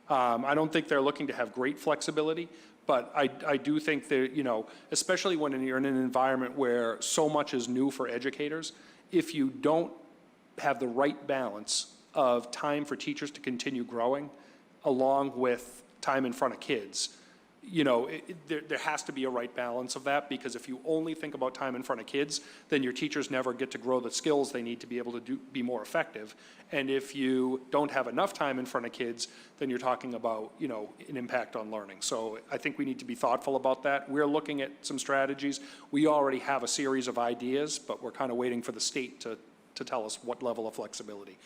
I don't think they're looking to have great flexibility, but I do think that, you know, especially when you're in an environment where so much is new for educators, if you don't have the right balance of time for teachers to continue growing along with time in front of kids, you know, there has to be a right balance of that, because if you only think about time in front of kids, then your teachers never get to grow the skills they need to be able to be more effective. And if you don't have enough time in front of kids, then you're talking about, you know, an impact on learning. So I think we need to be thoughtful about that. We're looking at some strategies. We already have a series of ideas, but we're kind of waiting for the state to tell us what level of flexibility.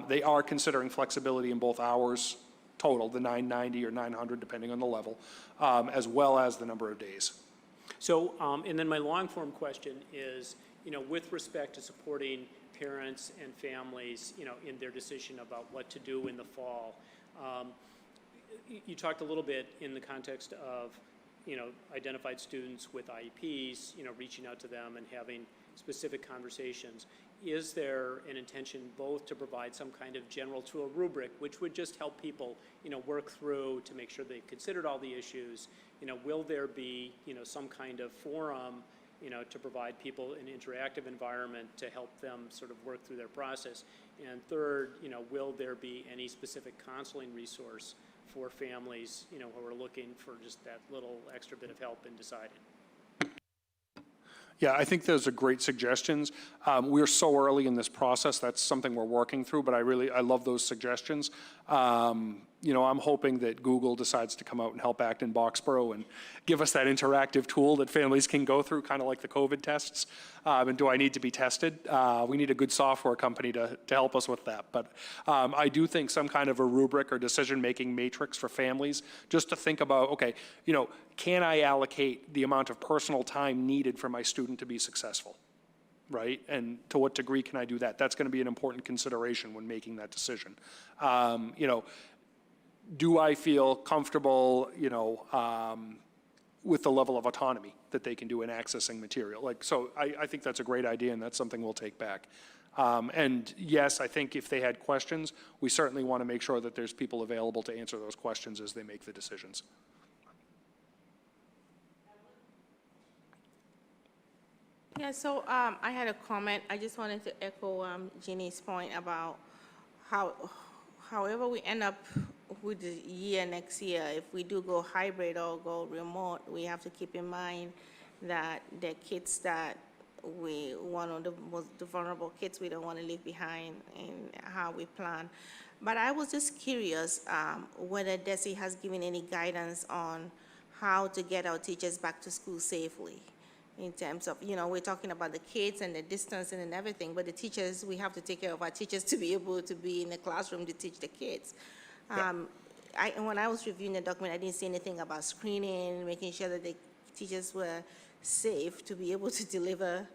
They are considering flexibility in both hours total, the 990 or 900, depending on the level, as well as the number of days. So, and then my long form question is, you know, with respect to supporting parents and families, you know, in their decision about what to do in the fall, you talked a little bit in the context of, you know, identified students with IEPs, you know, reaching out to them and having specific conversations. Is there an intention both to provide some kind of general tool rubric, which would just help people, you know, work through to make sure they've considered all the issues? You know, will there be, you know, some kind of forum, you know, to provide people an interactive environment to help them sort of work through their process? And third, you know, will there be any specific counseling resource for families, you know, who are looking for just that little extra bit of help in deciding? Yeah, I think those are great suggestions. We're so early in this process. That's something we're working through, but I love those suggestions. You know, I'm hoping that Google decides to come out and help Acton-Boxborough and give us that interactive tool that families can go through, kind of like the COVID tests. And do I need to be tested? We need a good software company to help us with that. But I do think some kind of a rubric or decision-making matrix for families, just to think about, okay, you know, can I allocate the amount of personal time needed for my student to be successful, right? And to what degree can I do that? That's going to be an important consideration when making that decision. You know, do I feel comfortable, you know, with the level of autonomy that they can do in accessing material? Like, so I think that's a great idea, and that's something we'll take back. And yes, I think if they had questions, we certainly want to make sure that there's people available to answer those questions as they make the decisions. Yeah, so I had a comment. I just wanted to echo Jeannie's point about however we end up with the year next year, if we do go hybrid or go remote, we have to keep in mind that the kids that one of the most vulnerable kids we don't want to leave behind in how we plan. But I was just curious whether DESE has given any guidance on how to get our teachers back to school safely. In terms of, we're talking about the kids and the distance and everything, but the teachers, we have to take care of our teachers to be able to be in the classroom to teach the kids. When I was reviewing the document, I didn't see anything about screening, making sure that the teachers were safe to be able to deliver,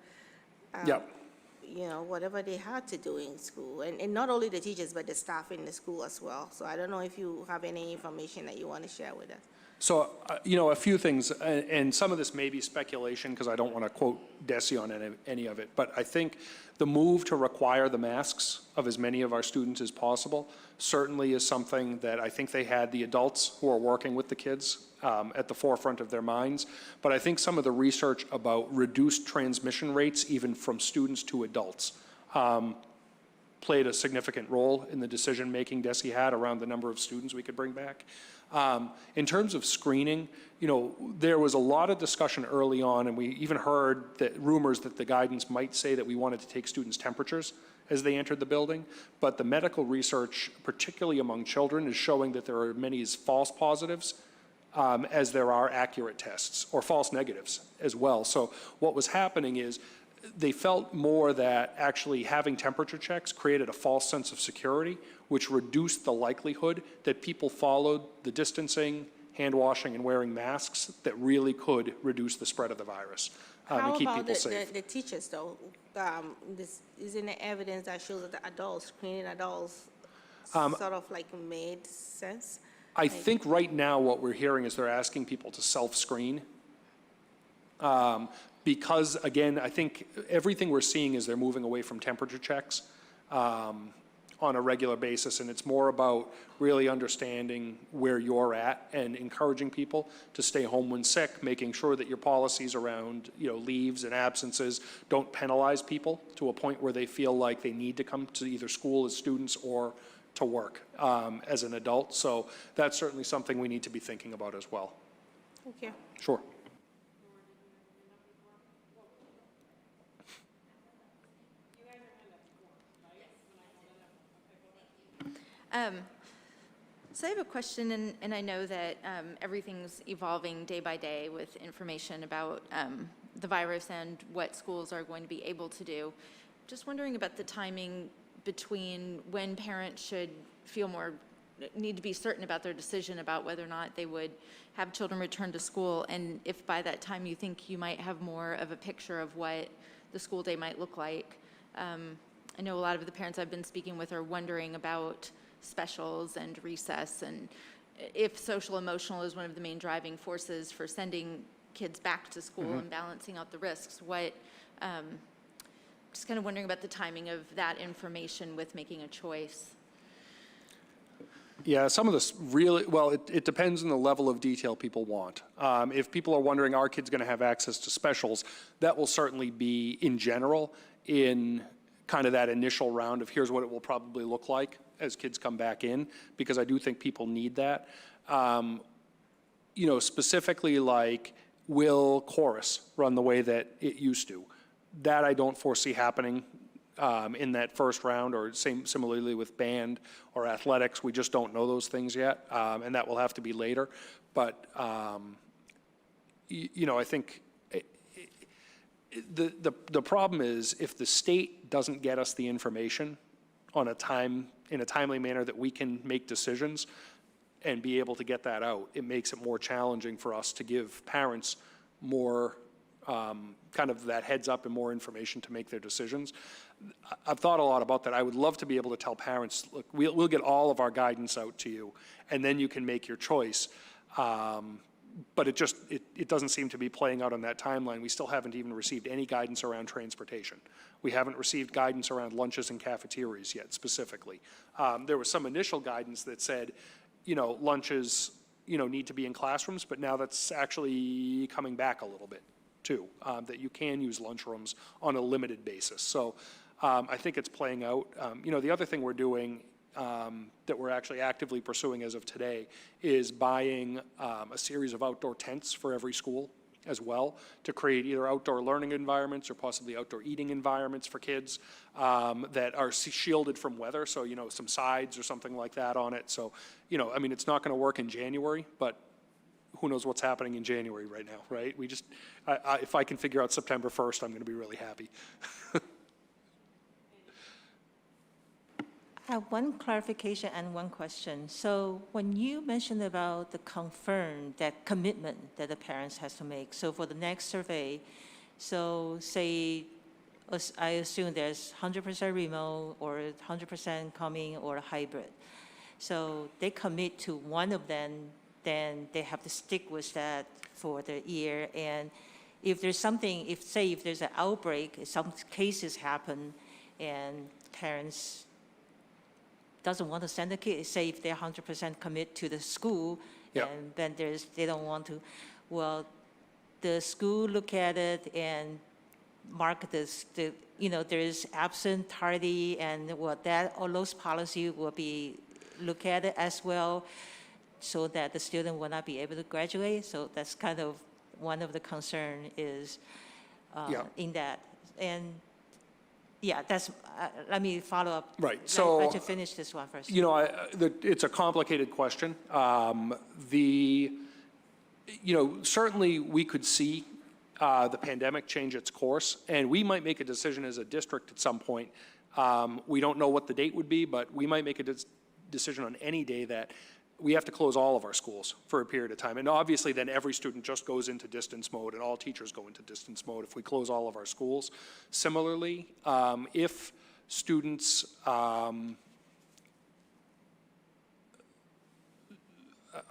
whatever they had to do in school. And not only the teachers, but the staff in the school as well. So I don't know if you have any information that you want to share with us. So, a few things, and some of this may be speculation because I don't want to quote DESE on any of it, but I think the move to require the masks of as many of our students as possible certainly is something that I think they had the adults who are working with the kids at the forefront of their minds. But I think some of the research about reduced transmission rates, even from students to adults, played a significant role in the decision-making DESE had around the number of students we could bring back. In terms of screening, there was a lot of discussion early on, and we even heard that rumors that the guidance might say that we wanted to take students' temperatures as they entered the building. But the medical research, particularly among children, is showing that there are many false positives as there are accurate tests, or false negatives as well. So what was happening is they felt more that actually having temperature checks created a false sense of security, which reduced the likelihood that people followed the distancing, hand washing, and wearing masks that really could reduce the spread of the virus and keep people safe. How about the teachers, though? Isn't there evidence that shows that the adults, screening adults, sort of like made sense? I think right now what we're hearing is they're asking people to self-screen. Because, again, I think everything we're seeing is they're moving away from temperature checks on a regular basis, and it's more about really understanding where you're at and encouraging people to stay home when sick, making sure that your policies around leaves and absences don't penalize people to a point where they feel like they need to come to either school as students or to work as an adult. So that's certainly something we need to be thinking about as well. Thank you. Sure. So I have a question, and I know that everything's evolving day by day with information about the virus and what schools are going to be able to do. Just wondering about the timing between when parents should need to be certain about their decision about whether or not they would have children return to school, and if by that time you think you might have more of a picture of what the school day might look like. I know a lot of the parents I've been speaking with are wondering about specials and recess, and if social emotional is one of the main driving forces for sending kids back to school and balancing out the risks, just kind of wondering about the timing of that information with making a choice. Yeah, some of this really, well, it depends on the level of detail people want. If people are wondering, are kids going to have access to specials, that will certainly be, in general, in kind of that initial round of here's what it will probably look like as kids come back in, because I do think people need that. Specifically like, will chorus run the way that it used to? That I don't foresee happening in that first round, or similarly with band or athletics. We just don't know those things yet, and that will have to be later. But, I think the problem is if the state doesn't get us the information in a timely manner that we can make decisions and be able to get that out, it makes it more challenging for us to give parents more kind of that heads up and more information to make their decisions. I've thought a lot about that. I would love to be able to tell parents, look, we'll get all of our guidance out to you, and then you can make your choice. But it doesn't seem to be playing out on that timeline. We still haven't even received any guidance around transportation. We haven't received guidance around lunches and cafeterias yet, specifically. There was some initial guidance that said, lunches, need to be in classrooms, but now that's actually coming back a little bit. too, that you can use lunchrooms on a limited basis. So I think it's playing out. The other thing we're doing that we're actually actively pursuing as of today is buying a series of outdoor tents for every school as well, to create either outdoor learning environments or possibly outdoor eating environments for kids that are shielded from weather. So, some sides or something like that on it. So, it's not going to work in January, but who knows what's happening in January right now, right? If I can figure out September 1st, I'm going to be really happy. I have one clarification and one question. So when you mentioned about the that commitment that the parents has to make, so for the next survey, so say, I assume there's 100% remote or 100% coming or hybrid. So they commit to one of them, then they have to stick with that for the year. And if there's something, if there's an outbreak, some cases happen and parents doesn't want to send the kids, say if they're 100% commit to the school, Yep. and then they don't want to, well, the school look at it and mark this, there's absent, tardy, and all those policy will be look at it as well, so that the student will not be able to graduate. So that's kind of one of the concern is in that. And yeah, that's, let me follow up. Right, I so, should finish this one first. it's a complicated question. Certainly we could see the pandemic change its course, and we might make a decision as a district at some point. We don't know what the date would be, but we might make a decision on any day that we have to close all of our schools for a period of time. And obviously then every student just goes into distance mode and all teachers go into distance mode if we close all of our schools. Similarly, if students, I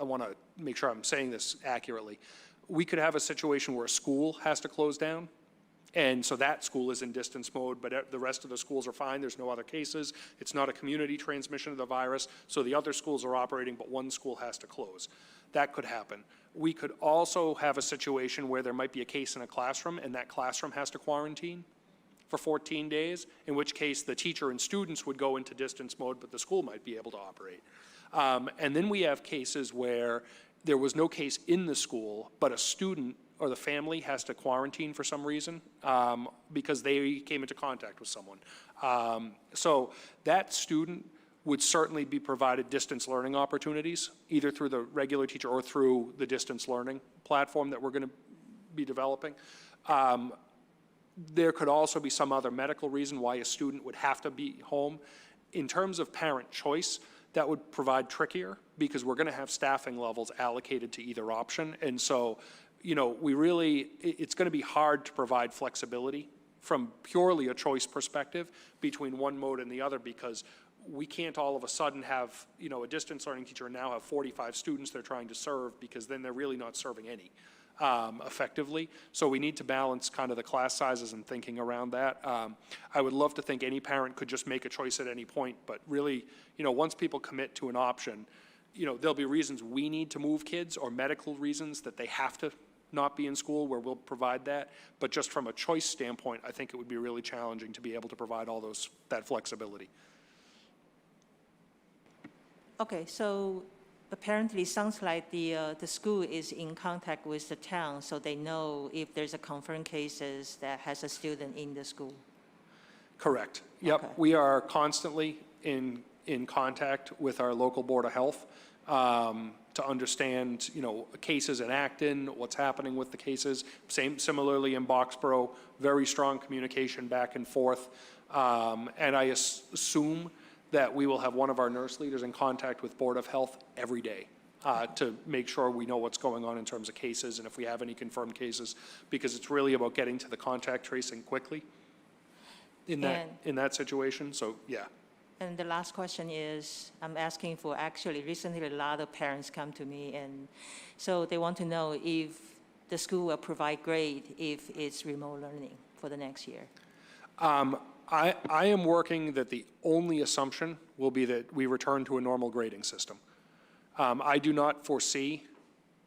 want to make sure I'm saying this accurately, we could have a situation where a school has to close down. And so that school is in distance mode, but the rest of the schools are fine. There's no other cases. It's not a community transmission of the virus. So the other schools are operating, but one school has to close. That could happen. We could also have a situation where there might be a case in a classroom and that classroom has to quarantine for 14 days, in which case the teacher and students would go into distance mode, but the school might be able to operate. And then we have cases where there was no case in the school, but a student or the family has to quarantine for some reason because they came into contact with someone. So that student would certainly be provided distance learning opportunities, either through the regular teacher or through the distance learning platform that we're going to be developing. There could also be some other medical reason why a student would have to be home. In terms of parent choice, that would provide trickier because we're going to have staffing levels allocated to either option. And so, it's going to be hard to provide flexibility from purely a choice perspective between one mode and the other, because we can't all of a sudden have, a distance learning teacher and now have 45 students they're trying to serve, because then they're really not serving any effectively. So we need to balance kind of the class sizes and thinking around that. I would love to think any parent could just make a choice at any point, but really, once people commit to an option, there'll be reasons we need to move kids or medical reasons that they have to not be in school where we'll provide that. But just from a choice standpoint, I think it would be really challenging to be able to provide all that flexibility. Okay, so apparently sounds like the school is in contact with the town, so they know if there's a confirmed cases that has a student in the school. Correct. Yep. Okay. We are constantly in contact with our local Board of Health to understand, cases in Acton, what's happening with the cases. Similarly in Boxborough, very strong communication back and forth. And I assume that we will have one of our nurse leaders in contact with Board of Health every day to make sure we know what's going on in terms of cases and if we have any confirmed cases, because it's really about getting to the contact tracing quickly in that situation. So, yeah. And the last question is, I'm asking for, actually, recently a lot of parents come to me, and so they want to know if the school will provide grade if it's remote learning for the next year. I am working that the only assumption will be that we return to a normal grading system. I do not foresee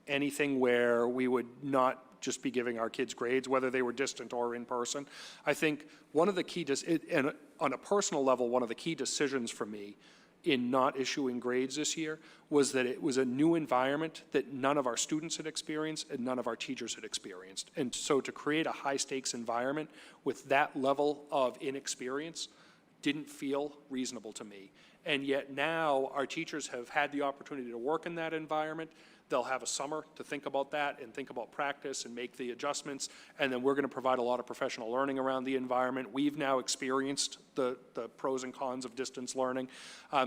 anything where we would not just be giving our kids grades, whether they were distant or in person. I think one of the key, and on a personal level, one of the key decisions for me in not issuing grades this year was that it was a new environment that none of our students had experienced and none of our teachers had experienced. And so to create a high-stakes environment with that level of inexperience didn't feel reasonable to me. And yet now our teachers have had the opportunity to work in that environment. They'll have a summer to think about that and think about practice and make the adjustments. And then we're going to provide a lot of professional learning around the environment. We've now experienced the pros and cons of distance learning.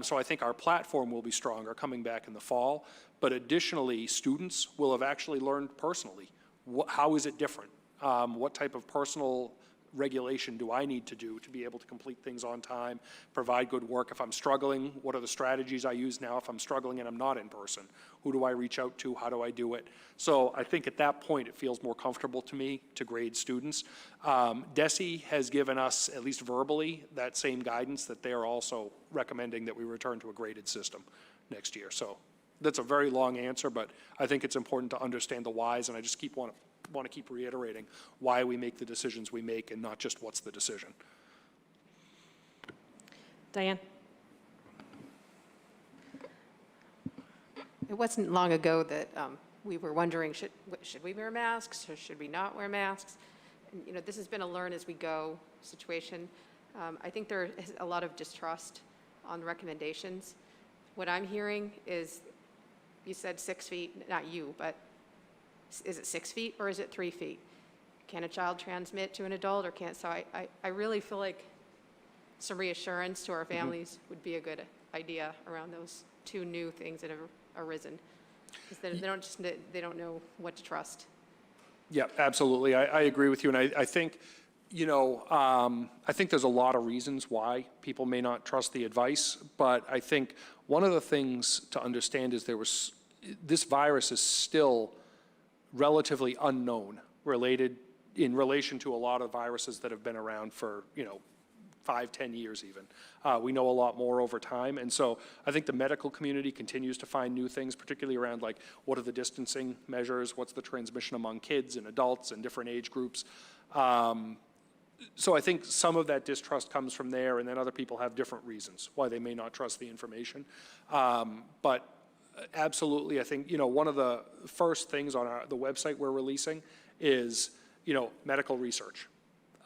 So I think our platform will be stronger coming back in the fall. But additionally, students will have actually learned personally. How is it different? What type of personal regulation do I need to do to be able to complete things on time, provide good work? If I'm struggling, what are the strategies I use now if I'm struggling and I'm not in person? Who do I reach out to? How do I do it? So I think at that point it feels more comfortable to me to grade students. DESE has given us, at least verbally, that same guidance that they are also recommending that we return to a graded system next year. So that's a very long answer, but I think it's important to understand the whys, and I just want to keep reiterating why we make the decisions we make and not just what's the decision. Diane? It wasn't long ago that we were wondering, should we wear masks or should we not wear masks? And, you know, this has been a learn as we go situation. I think there is a lot of distrust on recommendations. What I'm hearing is, you said 6 feet, not you, but is it 6 feet or is it 3 feet? Can a child transmit to an adult or can't? So I really feel like some reassurance to our families would be a good idea around those two new things that have arisen. Because they don't know what to trust. Yeah, absolutely. I agree with you. And I think, you know, I think there's a lot of reasons why people may not trust the advice. But I think one of the things to understand is this virus is still relatively unknown in relation to a lot of viruses that have been around for, 5-10 years even. We know a lot more over time. And so I think the medical community continues to find new things, particularly around like, what are the distancing measures? What's the transmission among kids and adults and different age groups? So I think some of that distrust comes from there, and then other people have different reasons why they may not trust the information. But absolutely, I think, one of the first things on the website we're releasing is, medical research.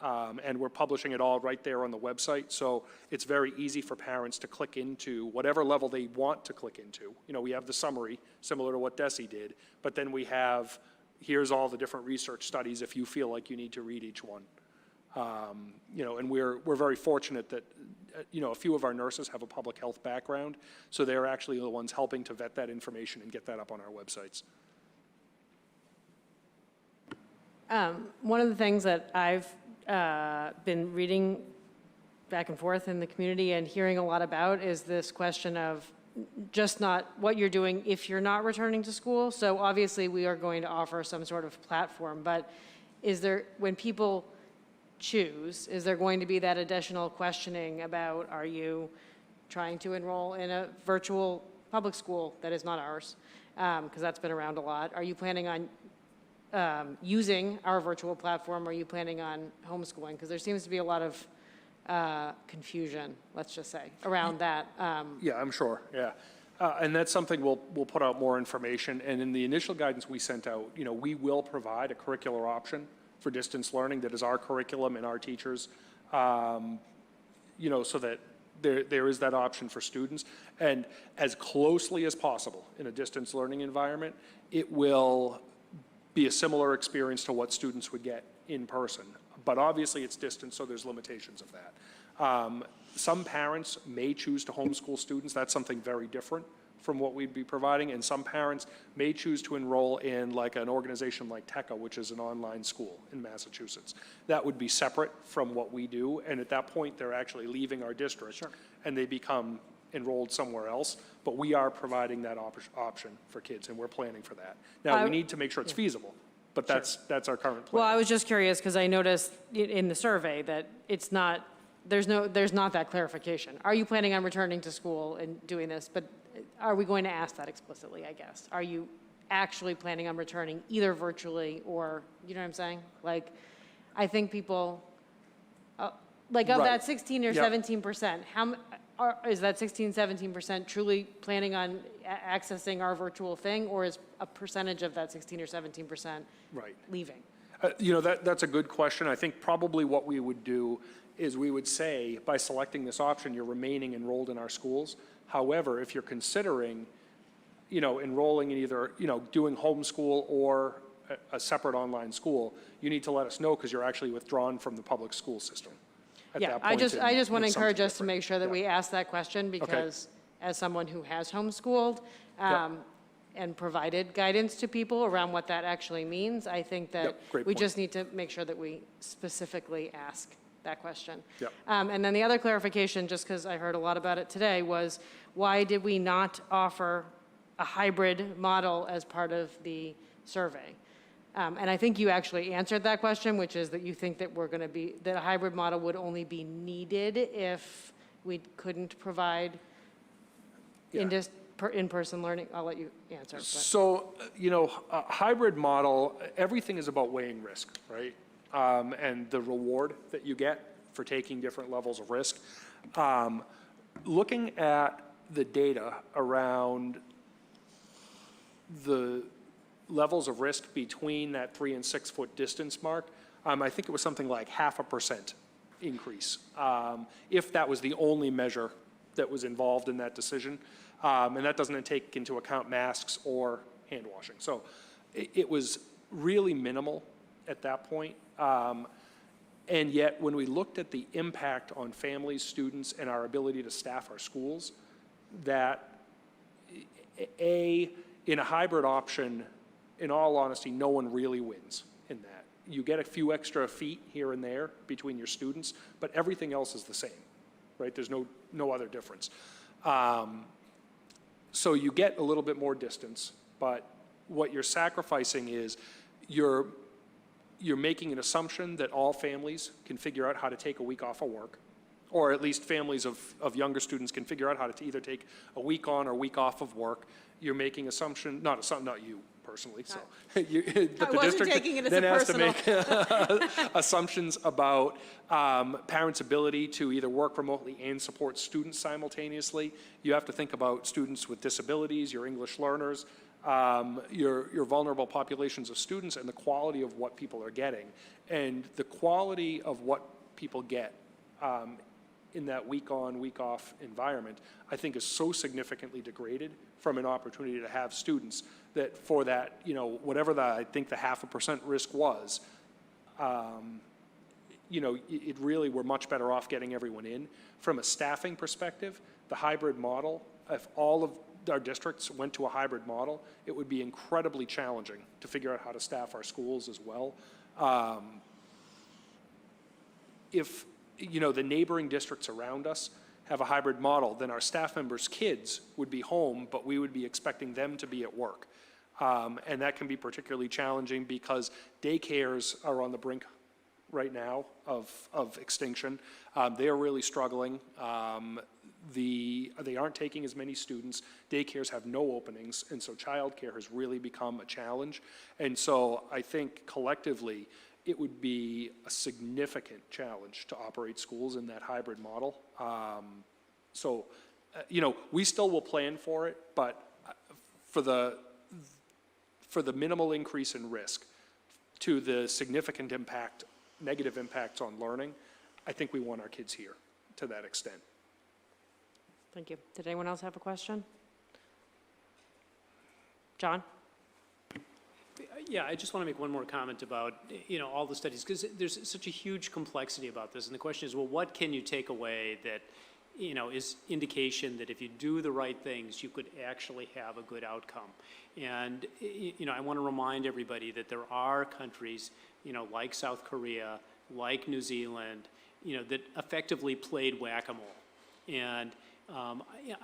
And we're publishing it all right there on the website. So it's very easy for parents to click into whatever level they want to click into. We have the summary, similar to what DESE did, but then we have, here's all the different research studies if you feel like you need to read each one. And we're very fortunate that, a few of our nurses have a public health background, so they're actually the ones helping to vet that information and get that up on our websites. One of the things that I've been reading back and forth in the community and hearing a lot about is this question of just not what you're doing if you're not returning to school. So obviously we are going to offer some sort of platform, but when people choose, is there going to be that additional questioning about, are you trying to enroll in a virtual public school that is not ours? Because that's been around a lot. Are you planning on using our virtual platform? Are you planning on homeschooling? Because there seems to be a lot of confusion, let's just say, around that. Yeah, I'm sure, yeah. And that's something we'll put out more information. And in the initial guidance we sent out, we will provide a curricular option for distance learning that is our curriculum and our teachers, so that there is that option for students. And as closely as possible in a distance learning environment, it will be a similar experience to what students would get in person. But obviously it's distance, so there's limitations of that. Some parents may choose to homeschool students. That's something very different from what we'd be providing. And some parents may choose to enroll in like an organization like TECA, which is an online school in Massachusetts. That would be separate from what we do. And at that point, they're actually leaving our district and they become enrolled somewhere else. But we are providing that option for kids, and we're planning for that. Now, we need to make sure it's feasible, but that's our current plan. Well, I was just curious because I noticed in the survey that there's not that clarification. Are you planning on returning to school and doing this? But are we going to ask that explicitly, I guess? Are you actually planning on returning either virtually or, you know what I'm saying? Like, I think people, like of Right. that 16 or Yep. 17%, is that 16, 17% truly planning on accessing our virtual thing, or is a percentage of that 16 or 17% Right. leaving? You know, that's a good question. I think probably what we would do is we would say, by selecting this option, you're remaining enrolled in our schools. However, if you're considering, you know, enrolling in either, you know, doing homeschool or a separate online school, you need to let us know because you're actually withdrawn from the public school system. At Yeah, that I point, just want to it's something encourage us to different. make sure that Yeah. we ask that question because as someone who has homeschooled and provided guidance to people around what that actually means, I think that Yep, great we point. just need to make sure that we specifically ask that question. Yep. And then the other clarification, just because I heard a lot about it today, was why did we not offer a hybrid model as part of the survey? And I think you actually answered that question, which is that you think that that a hybrid model would only be needed if we couldn't provide in-person learning. I'll let you answer. But. So, you know, a hybrid model, everything is about weighing risk, right? And the reward that you get for taking different levels of risk. Looking at the data around the levels of risk between that 3 and 6 foot distance mark, I think it was something like 0.5% increase, if that was the only measure that was involved in that decision. And that doesn't take into account masks or hand washing. So it was really minimal at that point. And yet, when we looked at the impact on families, students, and our ability to staff our schools, that in a hybrid option, in all honesty, no one really wins in that. You get a few extra feet here and there between your students, but everything else is the same, right? There's no other difference. So you get a little bit more distance, but what you're sacrificing is you're making an assumption that all families can figure out how to take a week off of work, or at least families of younger students can figure out how to either take a week on or a week off of work. You're making not you personally, so. But the district taking it as then a has to personal. make assumptions about parents' ability to either work remotely and support students simultaneously. You have to think about students with disabilities, your English learners, your vulnerable populations of students, and the quality of what people are getting. And the quality of what people get in that week on, week off environment, I think is so significantly degraded from an opportunity to have students that for that, you know, whatever I think the 0.5% risk was, you know, it really, we're much better off getting everyone in. From a staffing perspective, the hybrid model, if all of our districts went to a hybrid model, it would be incredibly challenging to figure out how to staff our schools as well. If, you know, the neighboring districts around us have a hybrid model, then our staff members' kids would be home, but we would be expecting them to be at work. And that can be particularly challenging because daycares are on the brink right now of extinction. They are really struggling. They aren't taking as many students. Daycares have no openings, and so childcare has really become a challenge. And so I think collectively, it would be a significant challenge to operate schools in that hybrid model. You know, we still will plan for it, but for the minimal increase in risk to the significant impact, negative impacts on learning, I think we want our kids here to that extent. Thank you. Did anyone else have a question? John? Yeah, I just want to make one more comment about, you know, all the studies, because there's such a huge complexity about this. And the question is, well, what can you take away that, you know, is indication that if you do the right things, you could actually have a good outcome? And, you know, I want to remind everybody that there are countries, you know, like South Korea, like New Zealand, you know, that effectively played whack-a-mole. And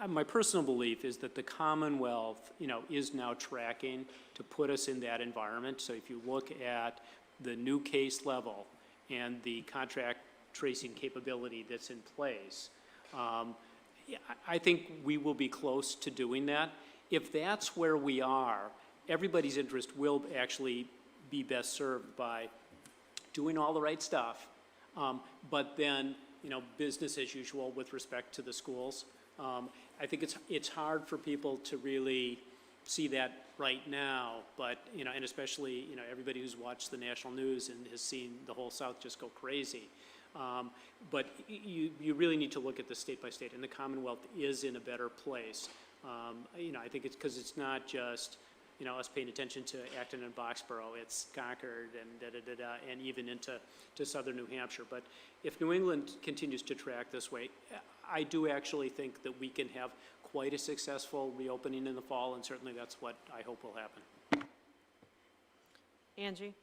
my personal belief is that the Commonwealth, you know, is now tracking to put us in that environment. So if you look at the new case level and the contract tracing capability that's in place, I think we will be close to doing that. If that's where we are, everybody's interest will actually be best served by doing all the right stuff, but then, business as usual with respect to the schools. I think it's hard for people to really see that right now, but, and especially, everybody who's watched the national news and has seen the whole South just go crazy. But you really need to look at this state by state, and the Commonwealth is in a better place. I think it's because it's not just, us paying attention to Acton and Boxborough, it's Concord and and even into southern New Hampshire. But if New England continues to track this way, I do actually think that we can have quite a successful reopening in the fall, and certainly that's what I hope will happen. Angie?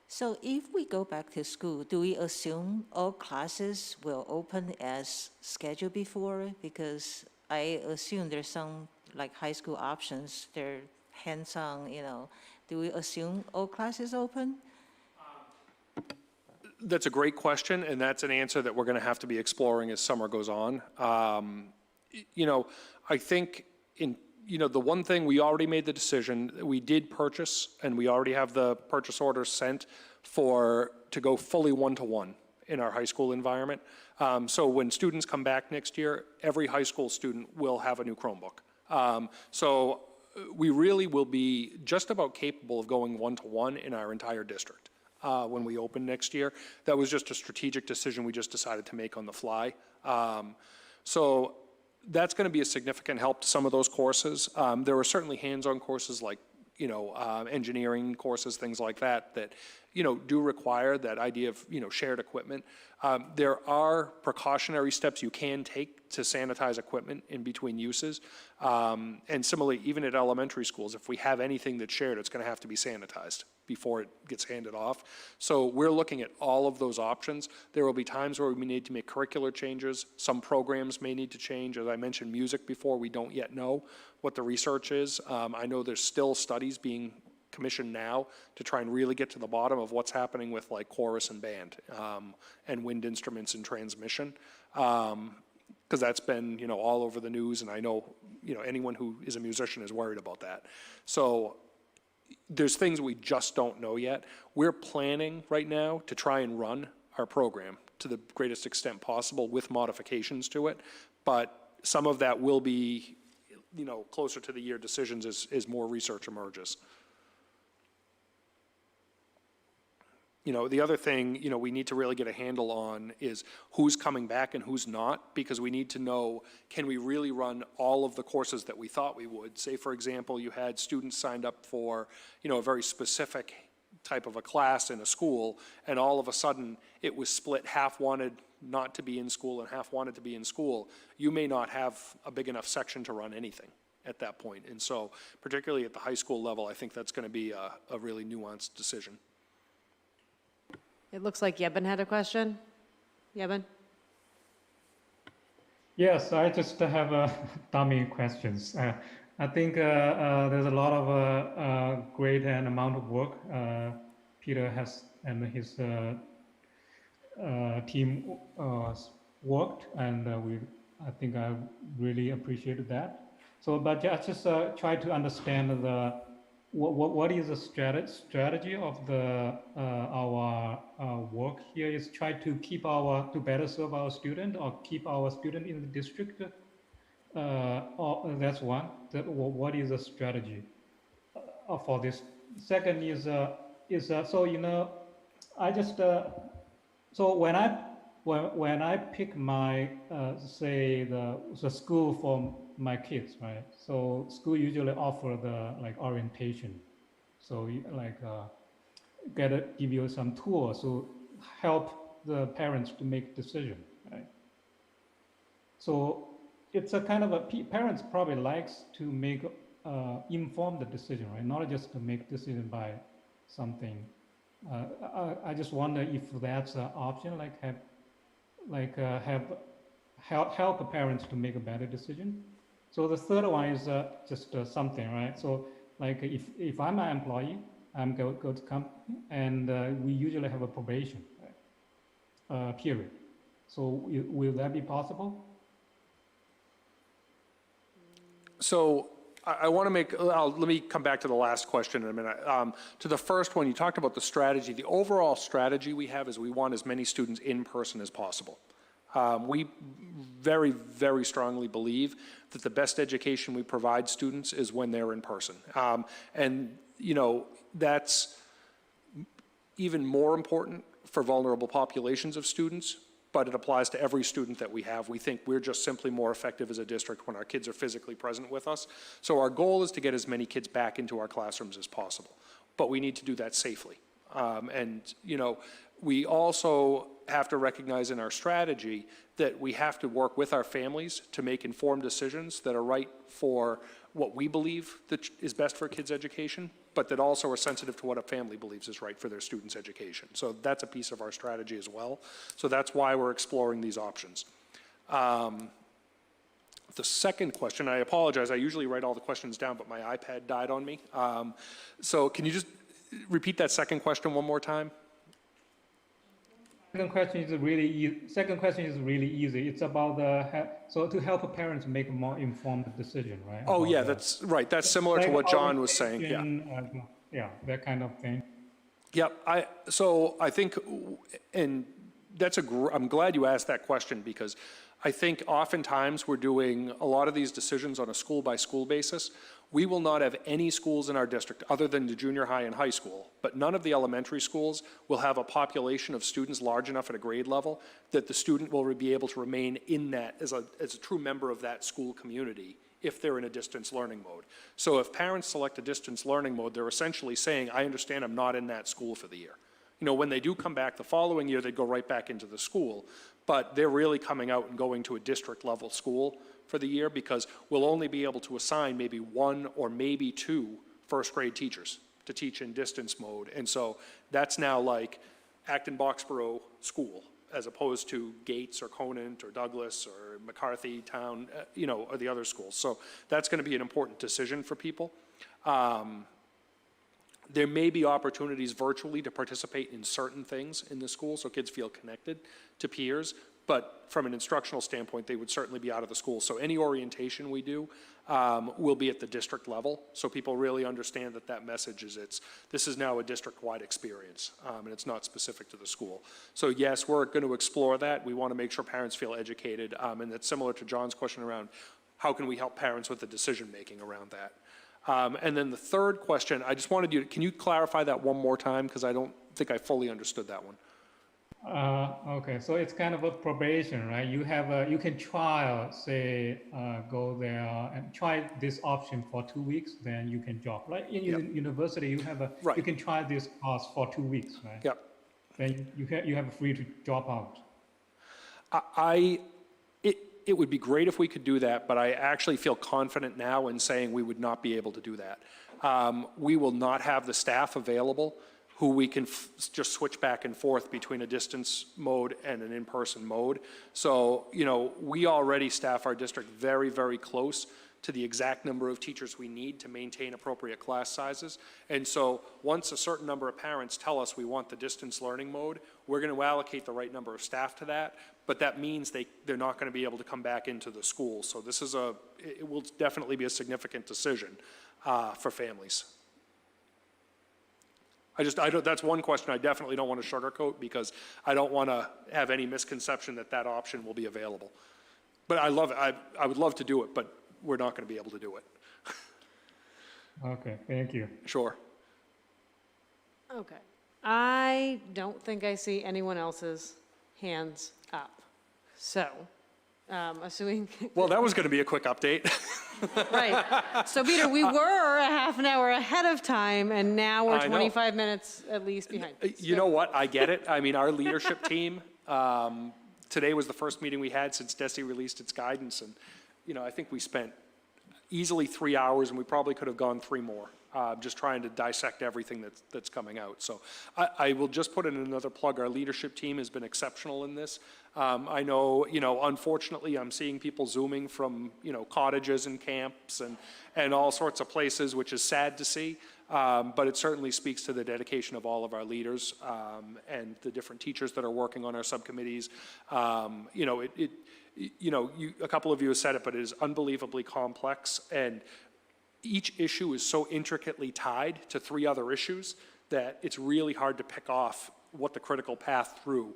So if we go back to school, do we assume all classes will open as scheduled before? Because I assume there's some like high school options, they're hands-on, Do we assume all classes open? That's a great question, and that's an answer that we're going to have to be exploring as summer goes on. I think the one thing, we already made the decision, we did purchase, and we already have the purchase order sent to go fully one-to-one in our high school environment. So when students come back next year, every high school student will have a new Chromebook. So we really will be just about capable of going one-to-one in our entire district when we open next year. That was just a strategic decision we just decided to make on the fly. So that's going to be a significant help to some of those courses. There are certainly hands-on courses like engineering courses, things like that, do require that idea of, shared equipment. There are precautionary steps you can take to sanitize equipment in between uses. And similarly, even at elementary schools, if we have anything that's shared, it's going to have to be sanitized before it gets handed off. So we're looking at all of those options. There will be times where we need to make curricular changes. Some programs may need to change. As I mentioned music before, we don't yet know what the research is. I know there's still studies being commissioned now to try and really get to the bottom of what's happening with like chorus and band and wind instruments and transmission. Because that's been, all over the news, and I know, anyone who is a musician is worried about that. So there's things we just don't know yet. We're planning right now to try and run our program to the greatest extent possible with modifications to it, but some of that will be, closer to the year decisions as more research emerges. The other thing, we need to really get a handle on is who's coming back and who's not, because we need to know, can we really run all of the courses that we thought we would? Say, for example, you had students signed up for, a very specific type of a class in a school, and all of a sudden it was split, half wanted not to be in school and half wanted to be in school. You may not have a big enough section to run anything at that point. And so, particularly at the high school level, I think that's going to be a really nuanced decision. It looks like Yebin had a question. Yebin? Yes, I just have dummy questions. I think there's a lot of great and amount of work Peter has and his team worked, and I think I really appreciated that. So, but I just try to understand what is the strategy of our work here is try to to better serve our student or keep our student in the district. That's one. What is the strategy for this? Second is so I just so when I pick my say the school for my kids, right? So school usually offer the orientation, so give you some tools to help the parents to make decision, right? So it's a kind of parents probably likes to make informed decision, right? Not just to make decision by something. I just wonder if that's an option, help parents to make a better decision. So the third one is just something, right? So if I'm an employee, I'm go to company, and we usually have a probation period. So will that be possible? So I want to make, let me come back to the last question in a minute. To the first one, you talked about the strategy. The overall strategy we have is we want as many students in person as possible. We very, very strongly believe that the best education we provide students is when they're in person. And, you know, that's even more important for vulnerable populations of students, but it applies to every student that we have. We think we're just simply more effective as a district when our kids are physically present with us. So our goal is to get as many kids back into our classrooms as possible, but we need to do that safely. And, you know, we also have to recognize in our strategy that we have to work with our families to make informed decisions that are right for what we believe that is best for kids' education, but that also are sensitive to what a family believes is right for their students' education. So that's a piece of our strategy as well. So that's why we're exploring these options. The second question, I apologize, I usually write all the questions down, but my iPad died on me. So can you just repeat that second question one more time? Second question is really easy. It's about so to help parents make a more informed decision, right? Oh, yeah, that's right. That's similar to what John was saying. Yeah. Yeah, that kind of thing. Yep. So I think, and that's I'm glad you asked that question, because I think oftentimes we're doing a lot of these decisions on a school-by-school basis. We will not have any schools in our district other than the junior high and high school, but none of the elementary schools will have a population of students large enough at a grade level that the student will be able to remain in that as a true member of that school community if they're in a distance learning mode. So if parents select a distance learning mode, they're essentially saying, I understand I'm not in that school for the year. You know, when they do come back the following year, they go right back into the school, but they're really coming out and going to a district level school for the year, because we'll only be able to assign maybe one or maybe two first grade teachers to teach in distance mode. And so that's now like Acton-Boxborough School, as opposed to Gates or Conant or Douglas or McCarthy Town, you know, or the other schools. So that's going to be an important decision for people. There may be opportunities virtually to participate in certain things in the school so kids feel connected to peers, but from an instructional standpoint, they would certainly be out of the school. So any orientation we do will be at the district level, so people really understand that that message is this is now a district-wide experience, and it's not specific to the school. So yes, we're going to explore that. We want to make sure parents feel educated, and that's similar to John's question around how can we help parents with the decision-making around that. And then the third question, I just wanted you, can you clarify that one more time? Because I don't think I fully understood that one. Okay, so it's kind of a probation, right? You can trial, say, go there and try this option for 2 weeks, then you can drop. Like in university, you have you can try this course for 2 weeks, right? Yep. Then you have free to drop out. It would be great if we could do that, but I actually feel confident now in saying we would not be able to do that. We will not have the staff available who we can just switch back and forth between a distance mode and an in-person mode. So, you know, we already staff our district very, very close to the exact number of teachers we need to maintain appropriate class sizes. And so once a certain number of parents tell us we want the distance learning mode, we're going to allocate the right number of staff to that, but that means they're not going to be able to come back into the school. So this is it will definitely be a significant decision for families. That's one question I definitely don't want to sugarcoat, because I don't want to have any misconception that option will be available. But I love it. I would love to do it, but we're not going to be able to do it. Okay, thank you. Sure. Okay. I don't think I see anyone else's hands up. So, assuming. Well, that was going to be a quick update. Right. So, Peter, we were a half an hour ahead of time, and now we're I know. 25 minutes at least behind. You know what? I get it. I mean, our leadership team, today was the first meeting we had since DESE released its guidance. And, you know, I think we spent easily 3 hours, and we probably could have gone 3 more, just trying to dissect everything that's coming out. So I will just put in another plug. Our leadership team has been exceptional in this. I know, you know, unfortunately, I'm seeing people Zooming from, you know, cottages and camps and all sorts of places, which is sad to see. But it certainly speaks to the dedication of all of our leaders and the different teachers that are working on our subcommittees. You know, a couple of you have said it, but it is unbelievably complex. And each issue is so intricately tied to 3 other issues that it's really hard to pick off what the critical path through.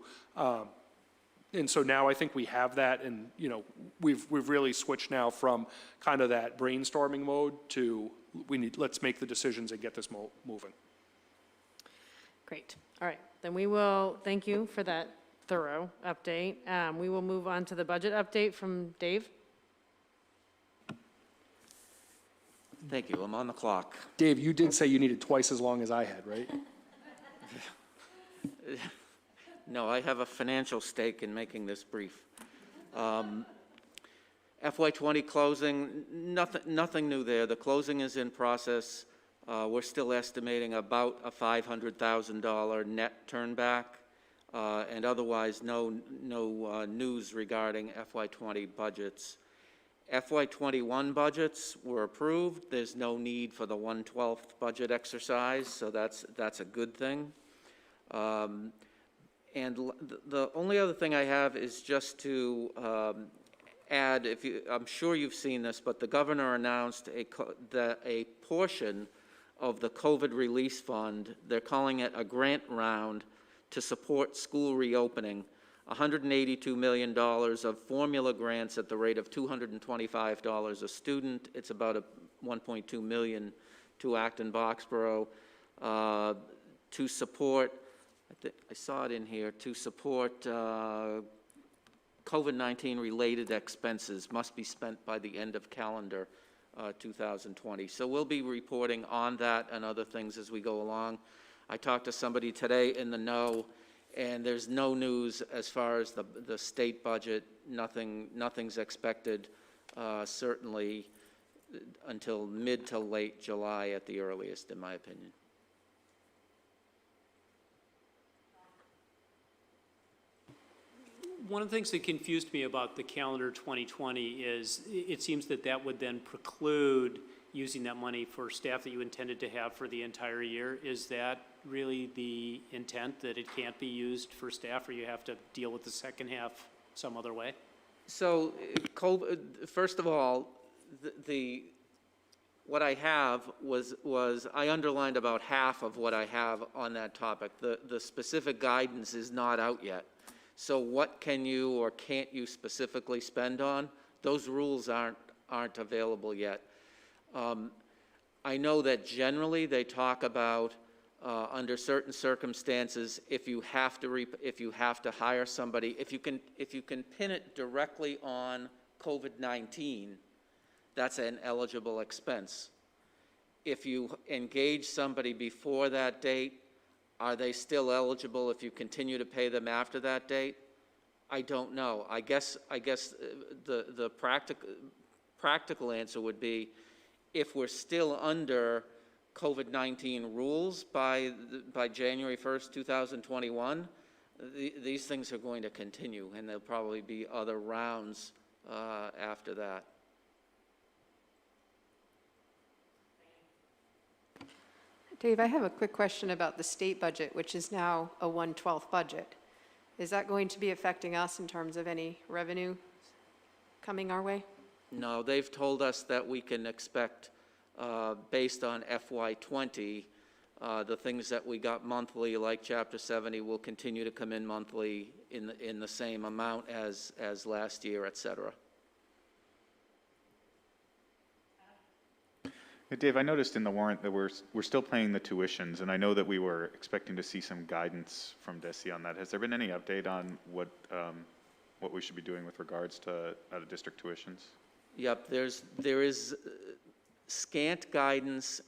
And so now I think we have that, and we've really switched now from kind of that brainstorming mode to let's make the decisions and get this moving. Great. All right. Then we will, thank you for that thorough update. We will move on to the budget update from Dave. Thank you. I'm on the clock. Dave, you did say you needed twice as long as I had, right? No, I have a financial stake in making this brief. FY20 closing, nothing new there. The closing is in process. We're still estimating about a $500,000 net turnback, and otherwise no news regarding FY20 budgets. FY21 budgets were approved. There's no need for the 1/12 budget exercise, so that's a good thing. And the only other thing I have is just to add, I'm sure you've seen this, but the governor announced a portion of the COVID Release Fund, they're calling it a grant round to support school reopening, $182 million of formula grants at the rate of $225 a student. It's about $1.2 million to Acton-Boxborough to support, I saw it in here, to support COVID-19 related expenses must be spent by the end of calendar 2020. So we'll be reporting on that and other things as we go along. I talked to somebody today in the know, and there's no news as far as the state budget. Nothing's expected, certainly until mid to late July at the earliest, in my opinion. One of the things that confused me about the calendar 2020 is it seems that would then preclude using that money for staff that you intended to have for the entire year. Is that really the intent, that it can't be used for staff, or you have to deal with the second half some other way? So, first of all, what I have was I underlined about half of what I have on that topic. The specific guidance is not out yet. So what can you or can't you specifically spend on? Those rules aren't available yet. I know that generally they talk about under certain circumstances, if you have to hire somebody, if you can pin it directly on COVID-19, that's an eligible expense. If you engage somebody before that date, are they still eligible if you continue to pay them after that date? I don't know. I guess the practical answer would be, if we're still under COVID-19 rules by January 1st, 2021, these things are going to continue, and there'll probably be other rounds after that. Dave, I have a quick question about the state budget, which is now a 1/12 budget. Is that going to be affecting us in terms of any revenue coming our way? No, they've told us that we can expect, based on FY20, the things that we got monthly, like Chapter 70, will continue to come in monthly in the same amount as last year, et cetera. Hey, Dave, I noticed in the warrant that we're still paying the tuitions, and I know that we were expecting to see some guidance from DESE on that. Has there been any update on what we should be doing with regards to out-of-district tuitions? Yep, there is scant guidance.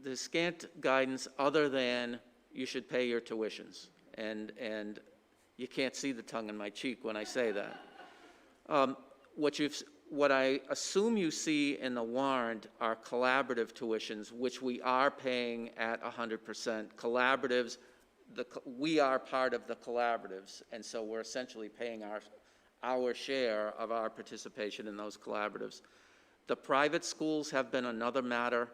There's scant guidance other than you should pay your tuitions, and you can't see the tongue in my cheek when I say that. What I assume you see in the warrant are collaborative tuitions, which we are paying at 100%. Collaboratives, we are part of the collaboratives, and so we're essentially paying our share of our participation in those collaboratives. The private schools have been another matter.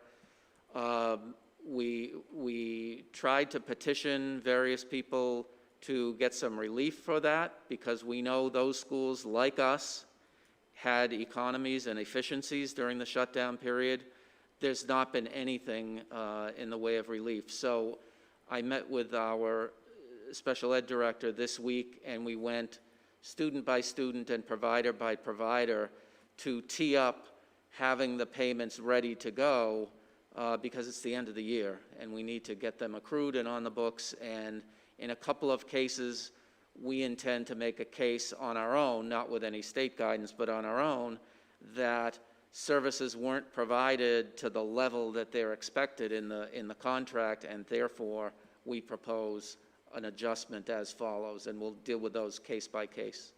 We tried to petition various people to get some relief for that, because we know those schools, like us, had economies and efficiencies during the shutdown period. There's not been anything in the way of relief. So I met with our special ed director this week, and we went student by student and provider by provider to tee up having the payments ready to go because it's the end of the year, and we need to get them accrued and on the books. And in a couple of cases, we intend to make a case on our own, not with any state guidance, but on our own, that services weren't provided to the level that they're expected in the contract, and therefore we propose an adjustment as follows, and we'll deal with those case by case.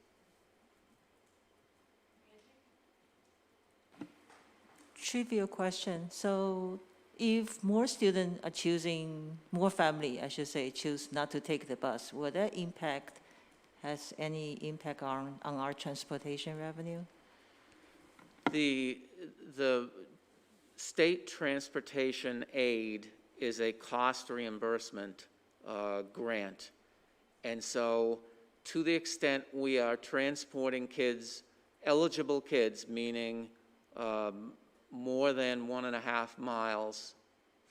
Trivial question. So if more students are choosing, more family, I should say, choose not to take the bus, will that impact, has any impact on our transportation revenue? The state transportation aid is a cost reimbursement grant. And so to the extent we are transporting kids, eligible kids, meaning more than 1.5 miles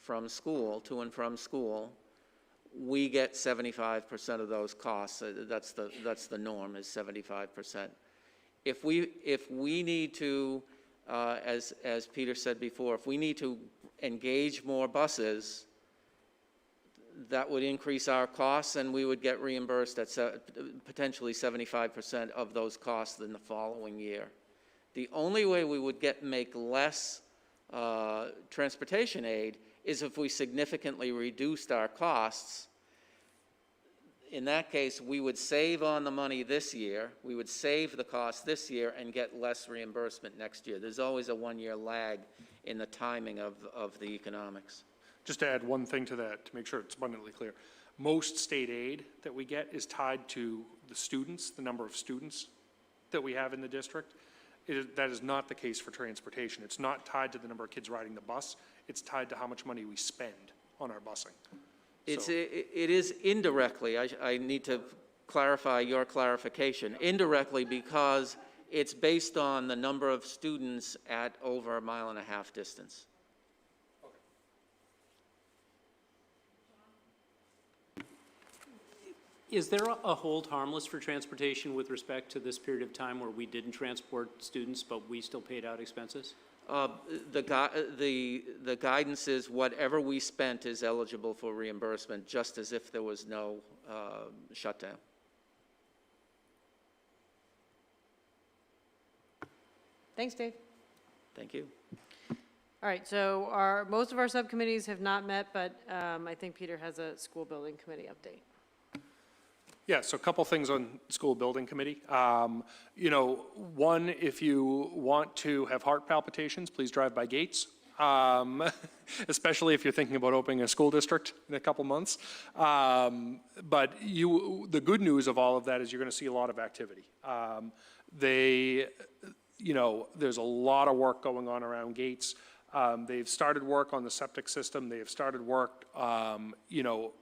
from school, to and from school, we get 75% of those costs. That's the norm, is 75%. If we need to, as Peter said before, if we need to engage more buses, that would increase our costs, and we would get reimbursed at potentially 75% of those costs in the following year. The only way we would make less transportation aid is if we significantly reduced our costs. In that case, we would save on the money this year, we would save the cost this year and get less reimbursement next year. There's always a 1-year lag in the timing of the economics. Just to add one thing to that, to make sure it's abundantly clear. Most state aid that we get is tied to the students, the number of students that we have in the district. That is not the case for transportation. It's not tied to the number of kids riding the bus. It's tied to how much money we spend on our busing. It is indirectly, I need to clarify your clarification, indirectly because it's based on the number of students at over 1.5 mile distance. Is there a hold harmless for transportation with respect to this period of time where we didn't transport students, but we still paid out expenses? The guidance is whatever we spent is eligible for reimbursement, just as if there was no shutdown. Thanks, Dave. Thank you. All right, so most of our subcommittees have not met, but I think Peter has a school building committee update. Yeah, so a couple things on school building committee. You know, one, if you want to have heart palpitations, please drive by Gates, especially if you're thinking about opening a school district in a couple months. But the good news of all of that is you're going to see a lot of activity. You know, there's a lot of work going on around Gates. They've started work on the septic system. They have started work, you know,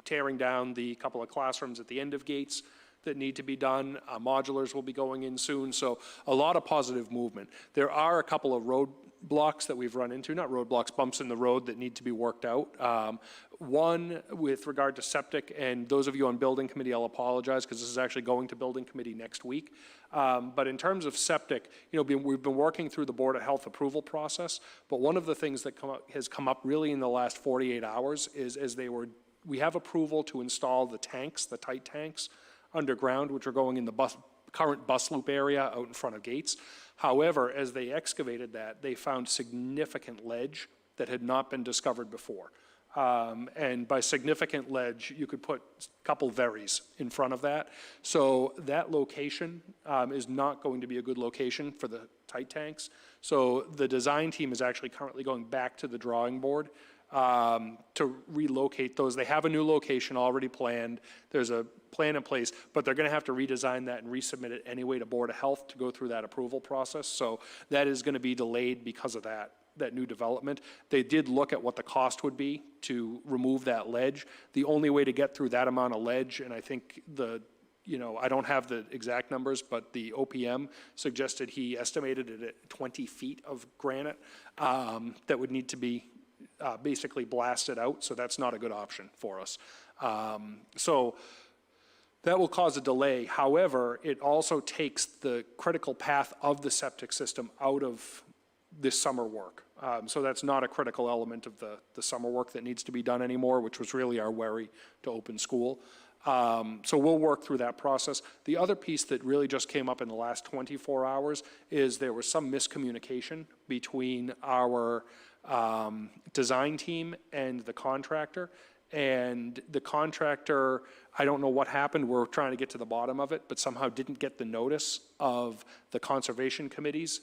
tearing down the couple of classrooms at the end of Gates that need to be done. Modulars will be going in soon, so a lot of positive movement. There are a couple of roadblocks that we've run into, not roadblocks, bumps in the road that need to be worked out. One with regard to septic, and those of you on building committee, I'll apologize because this is actually going to building committee next week. But in terms of septic, you know, we've been working through the Board of Health approval process, but one of the things that has come up really in the last 48 hours is we have approval to install the tanks, the tight tanks, underground, which are going in the current bus loop area out in front of Gates. However, as they excavated that, they found significant ledge that had not been discovered before. And by significant ledge, you could put a couple verries in front of that. So that location is not going to be a good location for the tight tanks. So the design team is actually currently going back to the drawing board to relocate those. They have a new location already planned. There's a plan in place, but they're going to have to redesign that and resubmit it anyway to Board of Health to go through that approval process. So that is going to be delayed because of that new development. They did look at what the cost would be to remove that ledge. The only way to get through that amount of ledge, and I think I don't have the exact numbers, but the OPM suggested he estimated it at 20 feet of granite that would need to be basically blasted out, so that's not a good option for us. So that will cause a delay. However, it also takes the critical path of the septic system out of this summer work. So that's not a critical element of the summer work that needs to be done anymore, which was really our worry to open school. So we'll work through that process. The other piece that really just came up in the last 24 hours is there was some miscommunication between our design team and the contractor. And the contractor, I don't know what happened, we're trying to get to the bottom of it, but somehow didn't get the notice of the Conservation Committee's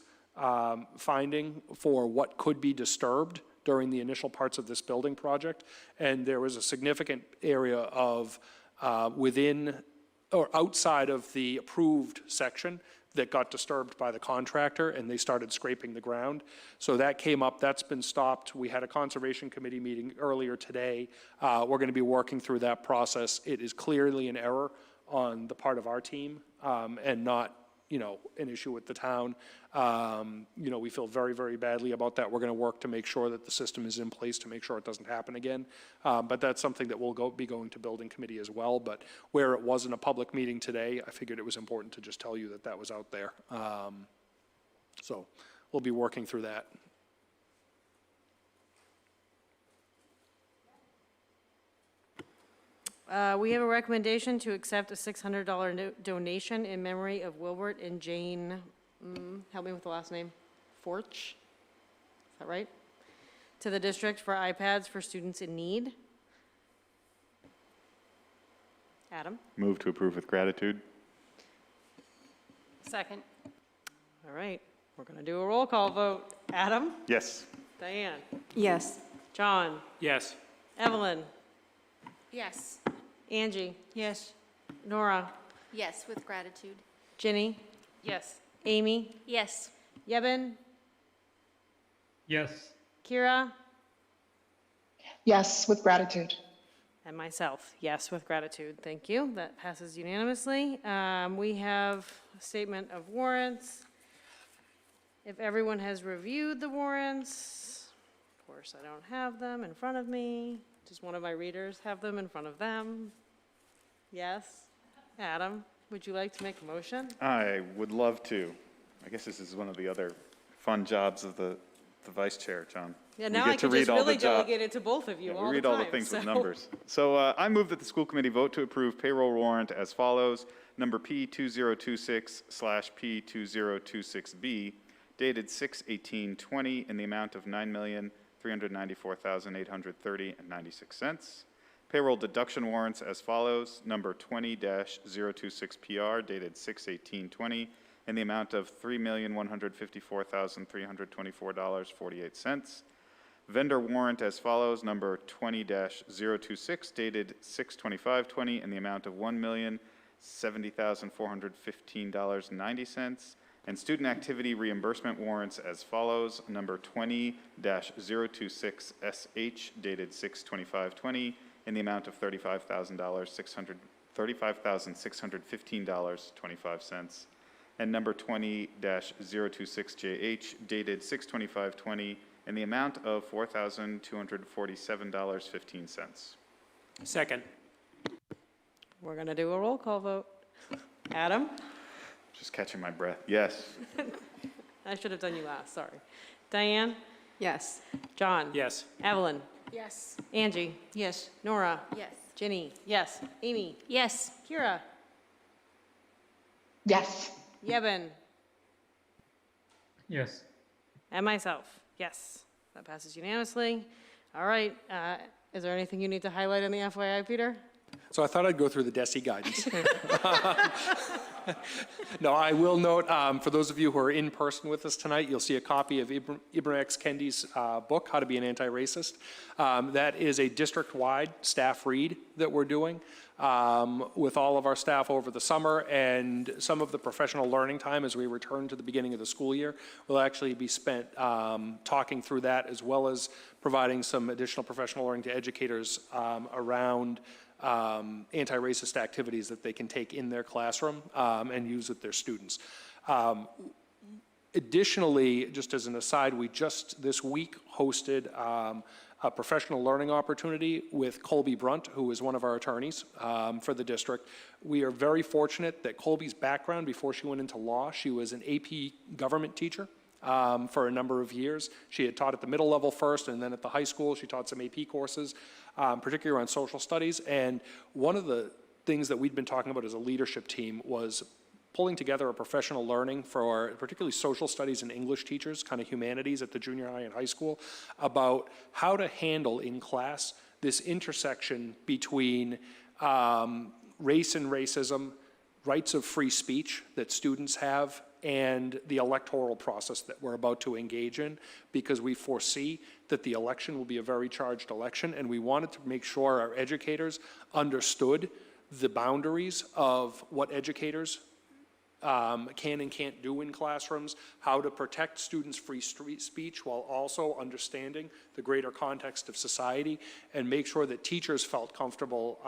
finding for what could be disturbed during the initial parts of this building project. And there was a significant area of within or outside of the approved section that got disturbed by the contractor, and they started scraping the ground. So that came up, that's been stopped. We had a Conservation Committee meeting earlier today. We're going to be working through that process. It is clearly an error on the part of our team and not, an issue with the town. We feel very, very badly about that. We're going to work to make sure that the system is in place to make sure it doesn't happen again. But that's something that we'll be going to Building Committee as well. But where it wasn't a public meeting today, I figured it was important to just tell you that that was out there. So we'll be working through that. We have a recommendation to accept a $600 donation in memory of Wilbert and Jane, help me with the last name, Forch, is that right? To the district for iPads for students in need. Adam? Move to approve with gratitude. Second. All right, we're going to do a roll call vote. Adam? Yes. Diane? Yes. John? Yes. Evelyn? Yes. Angie? Yes. Nora? Yes, with gratitude. Ginny? Yes. Amy? Yes. Yebin? Yes. Kyra? Yes, with gratitude. And myself, yes, with gratitude. Thank you. That passes unanimously. We have a statement of warrants. If everyone has reviewed the warrants, of course, I don't have them in front of me. Does one of my readers have them in front of them? Yes? Adam, would you like to make a motion? I would love to. I guess this is one of the other fun jobs of the vice chair, John. Yeah, We now get I to can read just all the really job- delegate it to both of you Yeah, all we the read time. all the things with so- numbers. So I move that the school committee vote to approve payroll warrant as follows. Number P2026/P2026B, dated 6/18/20 in the amount of $9,394,830.96. Payroll deduction warrants as follows. Number 20-026PR, dated 6/18/20 in the amount of $3,154,324.48. Vendor warrant as follows. Number 20-026, dated 6/25/20 in the amount of $1,070,415.90. And student activity reimbursement warrants as follows. Number 20-026SH, dated 6/25/20 in the amount of $35,615.25. And number 20-026JH, dated 6/25/20 in the amount of $4,247.15. Second. We're going to do a roll call vote. Adam? Just catching my breath. Yes. I should have done you last, sorry. Diane? Yes. John? Yes. Evelyn? Yes. Angie? Yes. Nora? Yes. Ginny? Yes. Amy? Yes. Kyra? Yes. Yebin? Yes. And myself, yes. That passes unanimously. All right, is there anything you need to highlight in the FYI, Peter? So I thought I'd go through the DESI guidance. No, I will note, for those of you who are in person with us tonight, you'll see a copy of Ibram X. Kendi's book, How to Be an Anti-Racist. That is a district-wide staff read that we're doing with all of our staff over the summer, and some of the professional learning time as we return to the beginning of the school year will actually be spent talking through that, as well as providing some additional professional learning to educators around anti-racist activities that they can take in their classroom and use with their students. Additionally, just as an aside, we just this week hosted a professional learning opportunity with Colby Brunt, who is one of our attorneys for the district. We are very fortunate that Colby's background, before she went into law, she was an AP government teacher for a number of years. She had taught at the middle level first, and then at the high school, she taught some AP courses, particularly around social studies. And one of the things that we'd been talking about as a leadership team was pulling together a professional learning for particularly social studies and English teachers, kind of humanities at the junior high and high school, about how to handle in class this intersection between race and racism, rights of free speech that students have, and the electoral process that we're about to engage in, because we foresee that the election will be a very charged election, and we wanted to make sure our educators understood the boundaries of what educators can and can't do in classrooms, how to protect students' free speech while also understanding the greater context of society, and make sure that teachers felt comfortable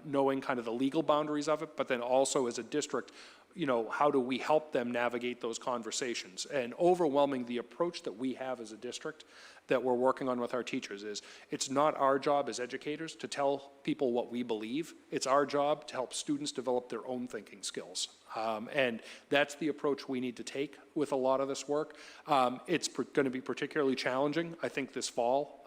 knowing kind of the legal boundaries of it, but then also as a district, you know, how do we help them navigate those conversations? And overwhelming the approach that we have as a district that we're working on with our teachers is, it's not our job as educators to tell people what we believe. It's our job to help students develop their own thinking skills. And that's the approach we need to take with a lot of this work. It's going to be particularly challenging, I think, this fall.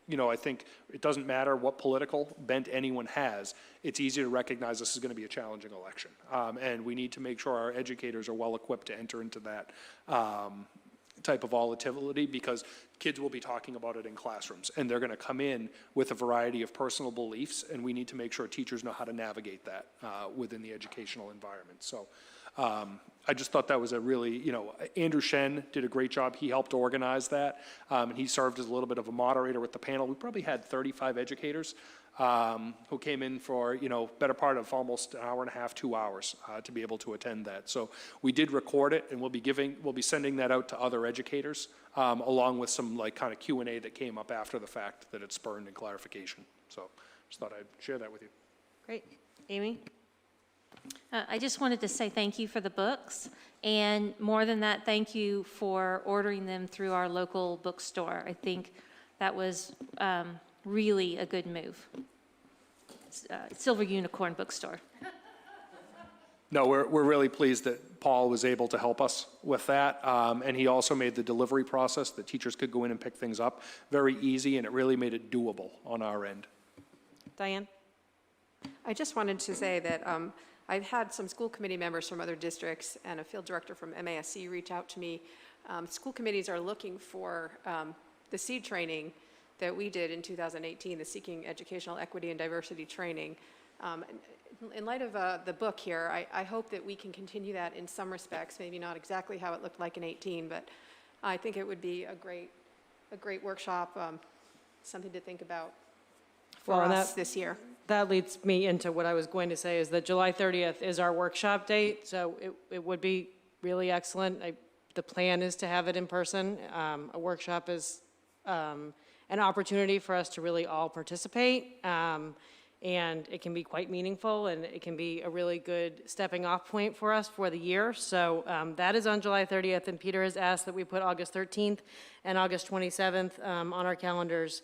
You know, I think it doesn't matter what political bent anyone has. It's easy to recognize this is going to be a challenging election. And we need to make sure our educators are well equipped to enter into that type of volatility, because kids will be talking about it in classrooms, and they're going to come in with a variety of personal beliefs, and we need to make sure teachers know how to navigate that within the educational environment. So I just thought that was a really, you know, Andrew Shen did a great job. He helped organize that, and he served as a little bit of a moderator with the panel. We probably had 35 educators who came in for, you know, better part of almost an hour and a half, 2 hours to be able to attend that. So we did record it, and we'll be sending that out to other educators along with some like kind of Q&A that came up after the fact that it spurned in clarification. So just thought I'd share that with you. Great. Amy? I just wanted to say thank you for the books, and more than that, thank you for ordering them through our local bookstore. I think that was really a good move. Silver Unicorn Bookstore. No, we're really pleased that Paul was able to help us with that, and he also made the delivery process that teachers could go in and pick things up very easy, and it really made it doable on our end. Diane? I just wanted to say that I've had some school committee members from other districts and a field director from MASC reach out to me. School committees are looking for the SEED training that we did in 2018, the Seeking Educational Equity and Diversity Training. In light of the book here, I hope that we can continue that in some respects, maybe not exactly how it looked like in 18, but I think it would be a great workshop, something to think about for us this year. That leads me into what I was going to say, is that July 30th is our workshop date, so it would be really excellent. The plan is to have it in person. A workshop is an opportunity for us to really all participate, and it can be quite meaningful, and it can be a really good stepping off point for us for the year. So that is on July 30th, and Peter has asked that we put August 13th and August 27th on our calendars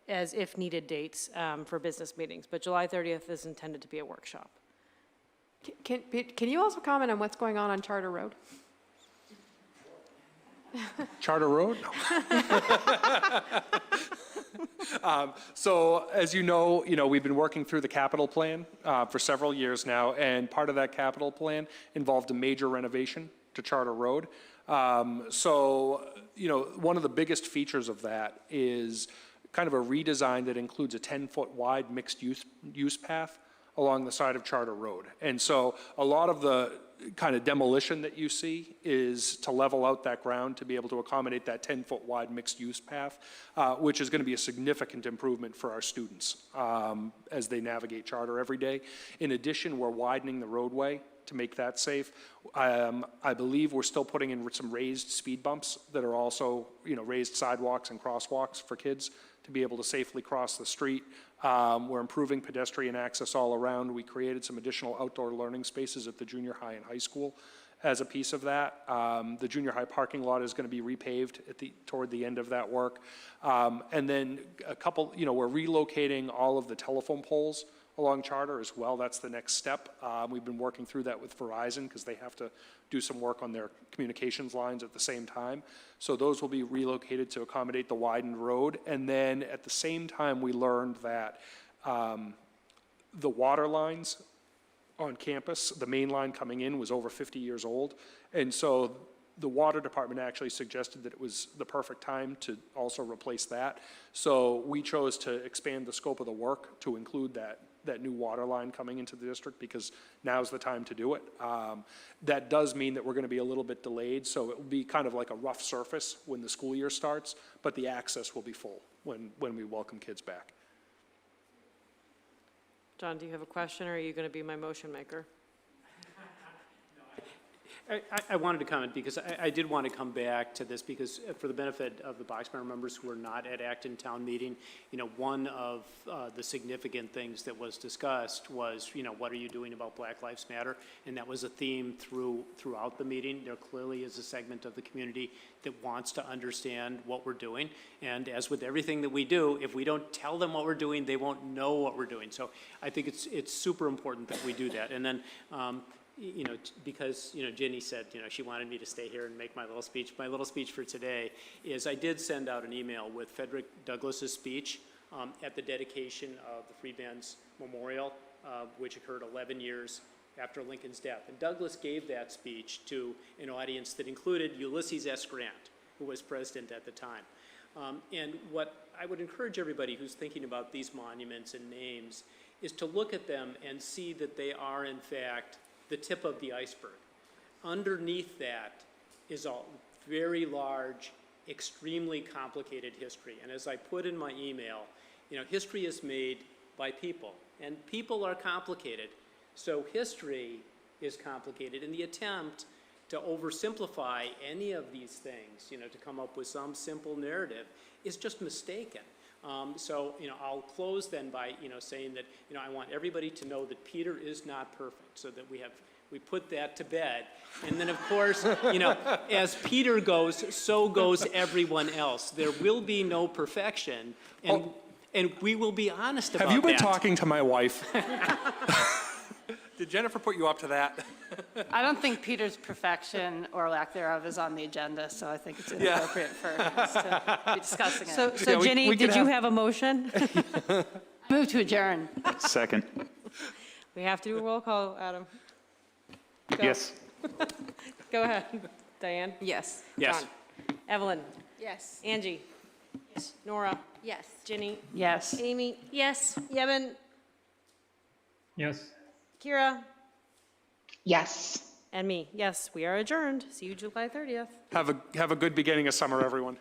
as if needed dates for business meetings. But July 30th is intended to be a workshop. Can you also comment on what's going on Charter Road? Charter Road? So as you know, we've been working through the capital plan for several years now, and part of that capital plan involved a major renovation to Charter Road. So, one of the biggest features of that is kind of a redesign that includes a 10-foot wide mixed use path along the side of Charter Road. And so a lot of the kind of demolition that you see is to level out that ground to be able to accommodate that 10-foot wide mixed use path, which is going to be a significant improvement for our students as they navigate Charter every day. In addition, we're widening the roadway to make that safe. I believe we're still putting in some raised speed bumps that are also, raised sidewalks and crosswalks for kids to be able to safely cross the street. We're improving pedestrian access all around. We created some additional outdoor learning spaces at the junior high and high school as a piece of that. The junior high parking lot is going to be repaved toward the end of that work. And then we're relocating all of the telephone poles along Charter as well. That's the next step. We've been working through that with Verizon because they have to do some work on their communications lines at the same time. So those will be relocated to accommodate the widened road. And then at the same time, we learned that the water lines on campus, the main line coming in was over 50 years old. And so the water department actually suggested that it was the perfect time to also replace that. So we chose to expand the scope of the work to include that new water line coming into the district because now's the time to do it. That does mean that we're going to be a little bit delayed, so it will be kind of like a rough surface when the school year starts, but the access will be full when we welcome kids back. John, do you have a question, or are you going to be my motion maker? I wanted to comment because I did want to come back to this because for the benefit of the Boxborough members who are not at Acton Town Meeting, one of the significant things that was discussed was, what are you doing about Black Lives Matter? And that was a theme throughout the meeting. There clearly is a segment of the community that wants to understand what we're doing. And as with everything that we do, if we don't tell them what we're doing, they won't know what we're doing. So I think it's super important that we do that. And then, because, Ginny said, she wanted me to stay here and make my little speech. My little speech for today is I did send out an email with Frederick Douglass's speech at the dedication of the Free Bands Memorial, which occurred 11 years after Lincoln's death. And Douglass gave that speech to an audience that included Ulysses S. Grant, who was president at the time. And what I would encourage everybody who's thinking about these monuments and names is to look at them and see that they are, in fact, the tip of the iceberg. Underneath that is a very large, extremely complicated history. And as I put in my email, history is made by people, and people are complicated. So history is complicated, and the attempt to oversimplify any of these things, to come up with some simple narrative is just mistaken. So, I'll close then by, saying that, I want everybody to know that Peter is not perfect, so that we put that to bed. And then, of course, as Peter goes, so goes everyone else. There will be no perfection, and we will be honest about that. Have you been talking to my wife? Did Jennifer put you up to that? I don't think Peter's perfection or lack thereof is on the agenda, so I think it's inappropriate for us to be discussing it. So Ginny, did you have a motion? Move to adjourn. Second. We have to do a roll call, Adam. Go. Yes. Go ahead. Diane? Yes. Yes. John? Evelyn? Yes. Angie? Yes. Nora? Yes. Ginny? Yes. Amy? Yes. Yebin? Yes. Kyra? Yes. And me. Yes, we are adjourned. See you July 30th. Have a good beginning of summer, everyone.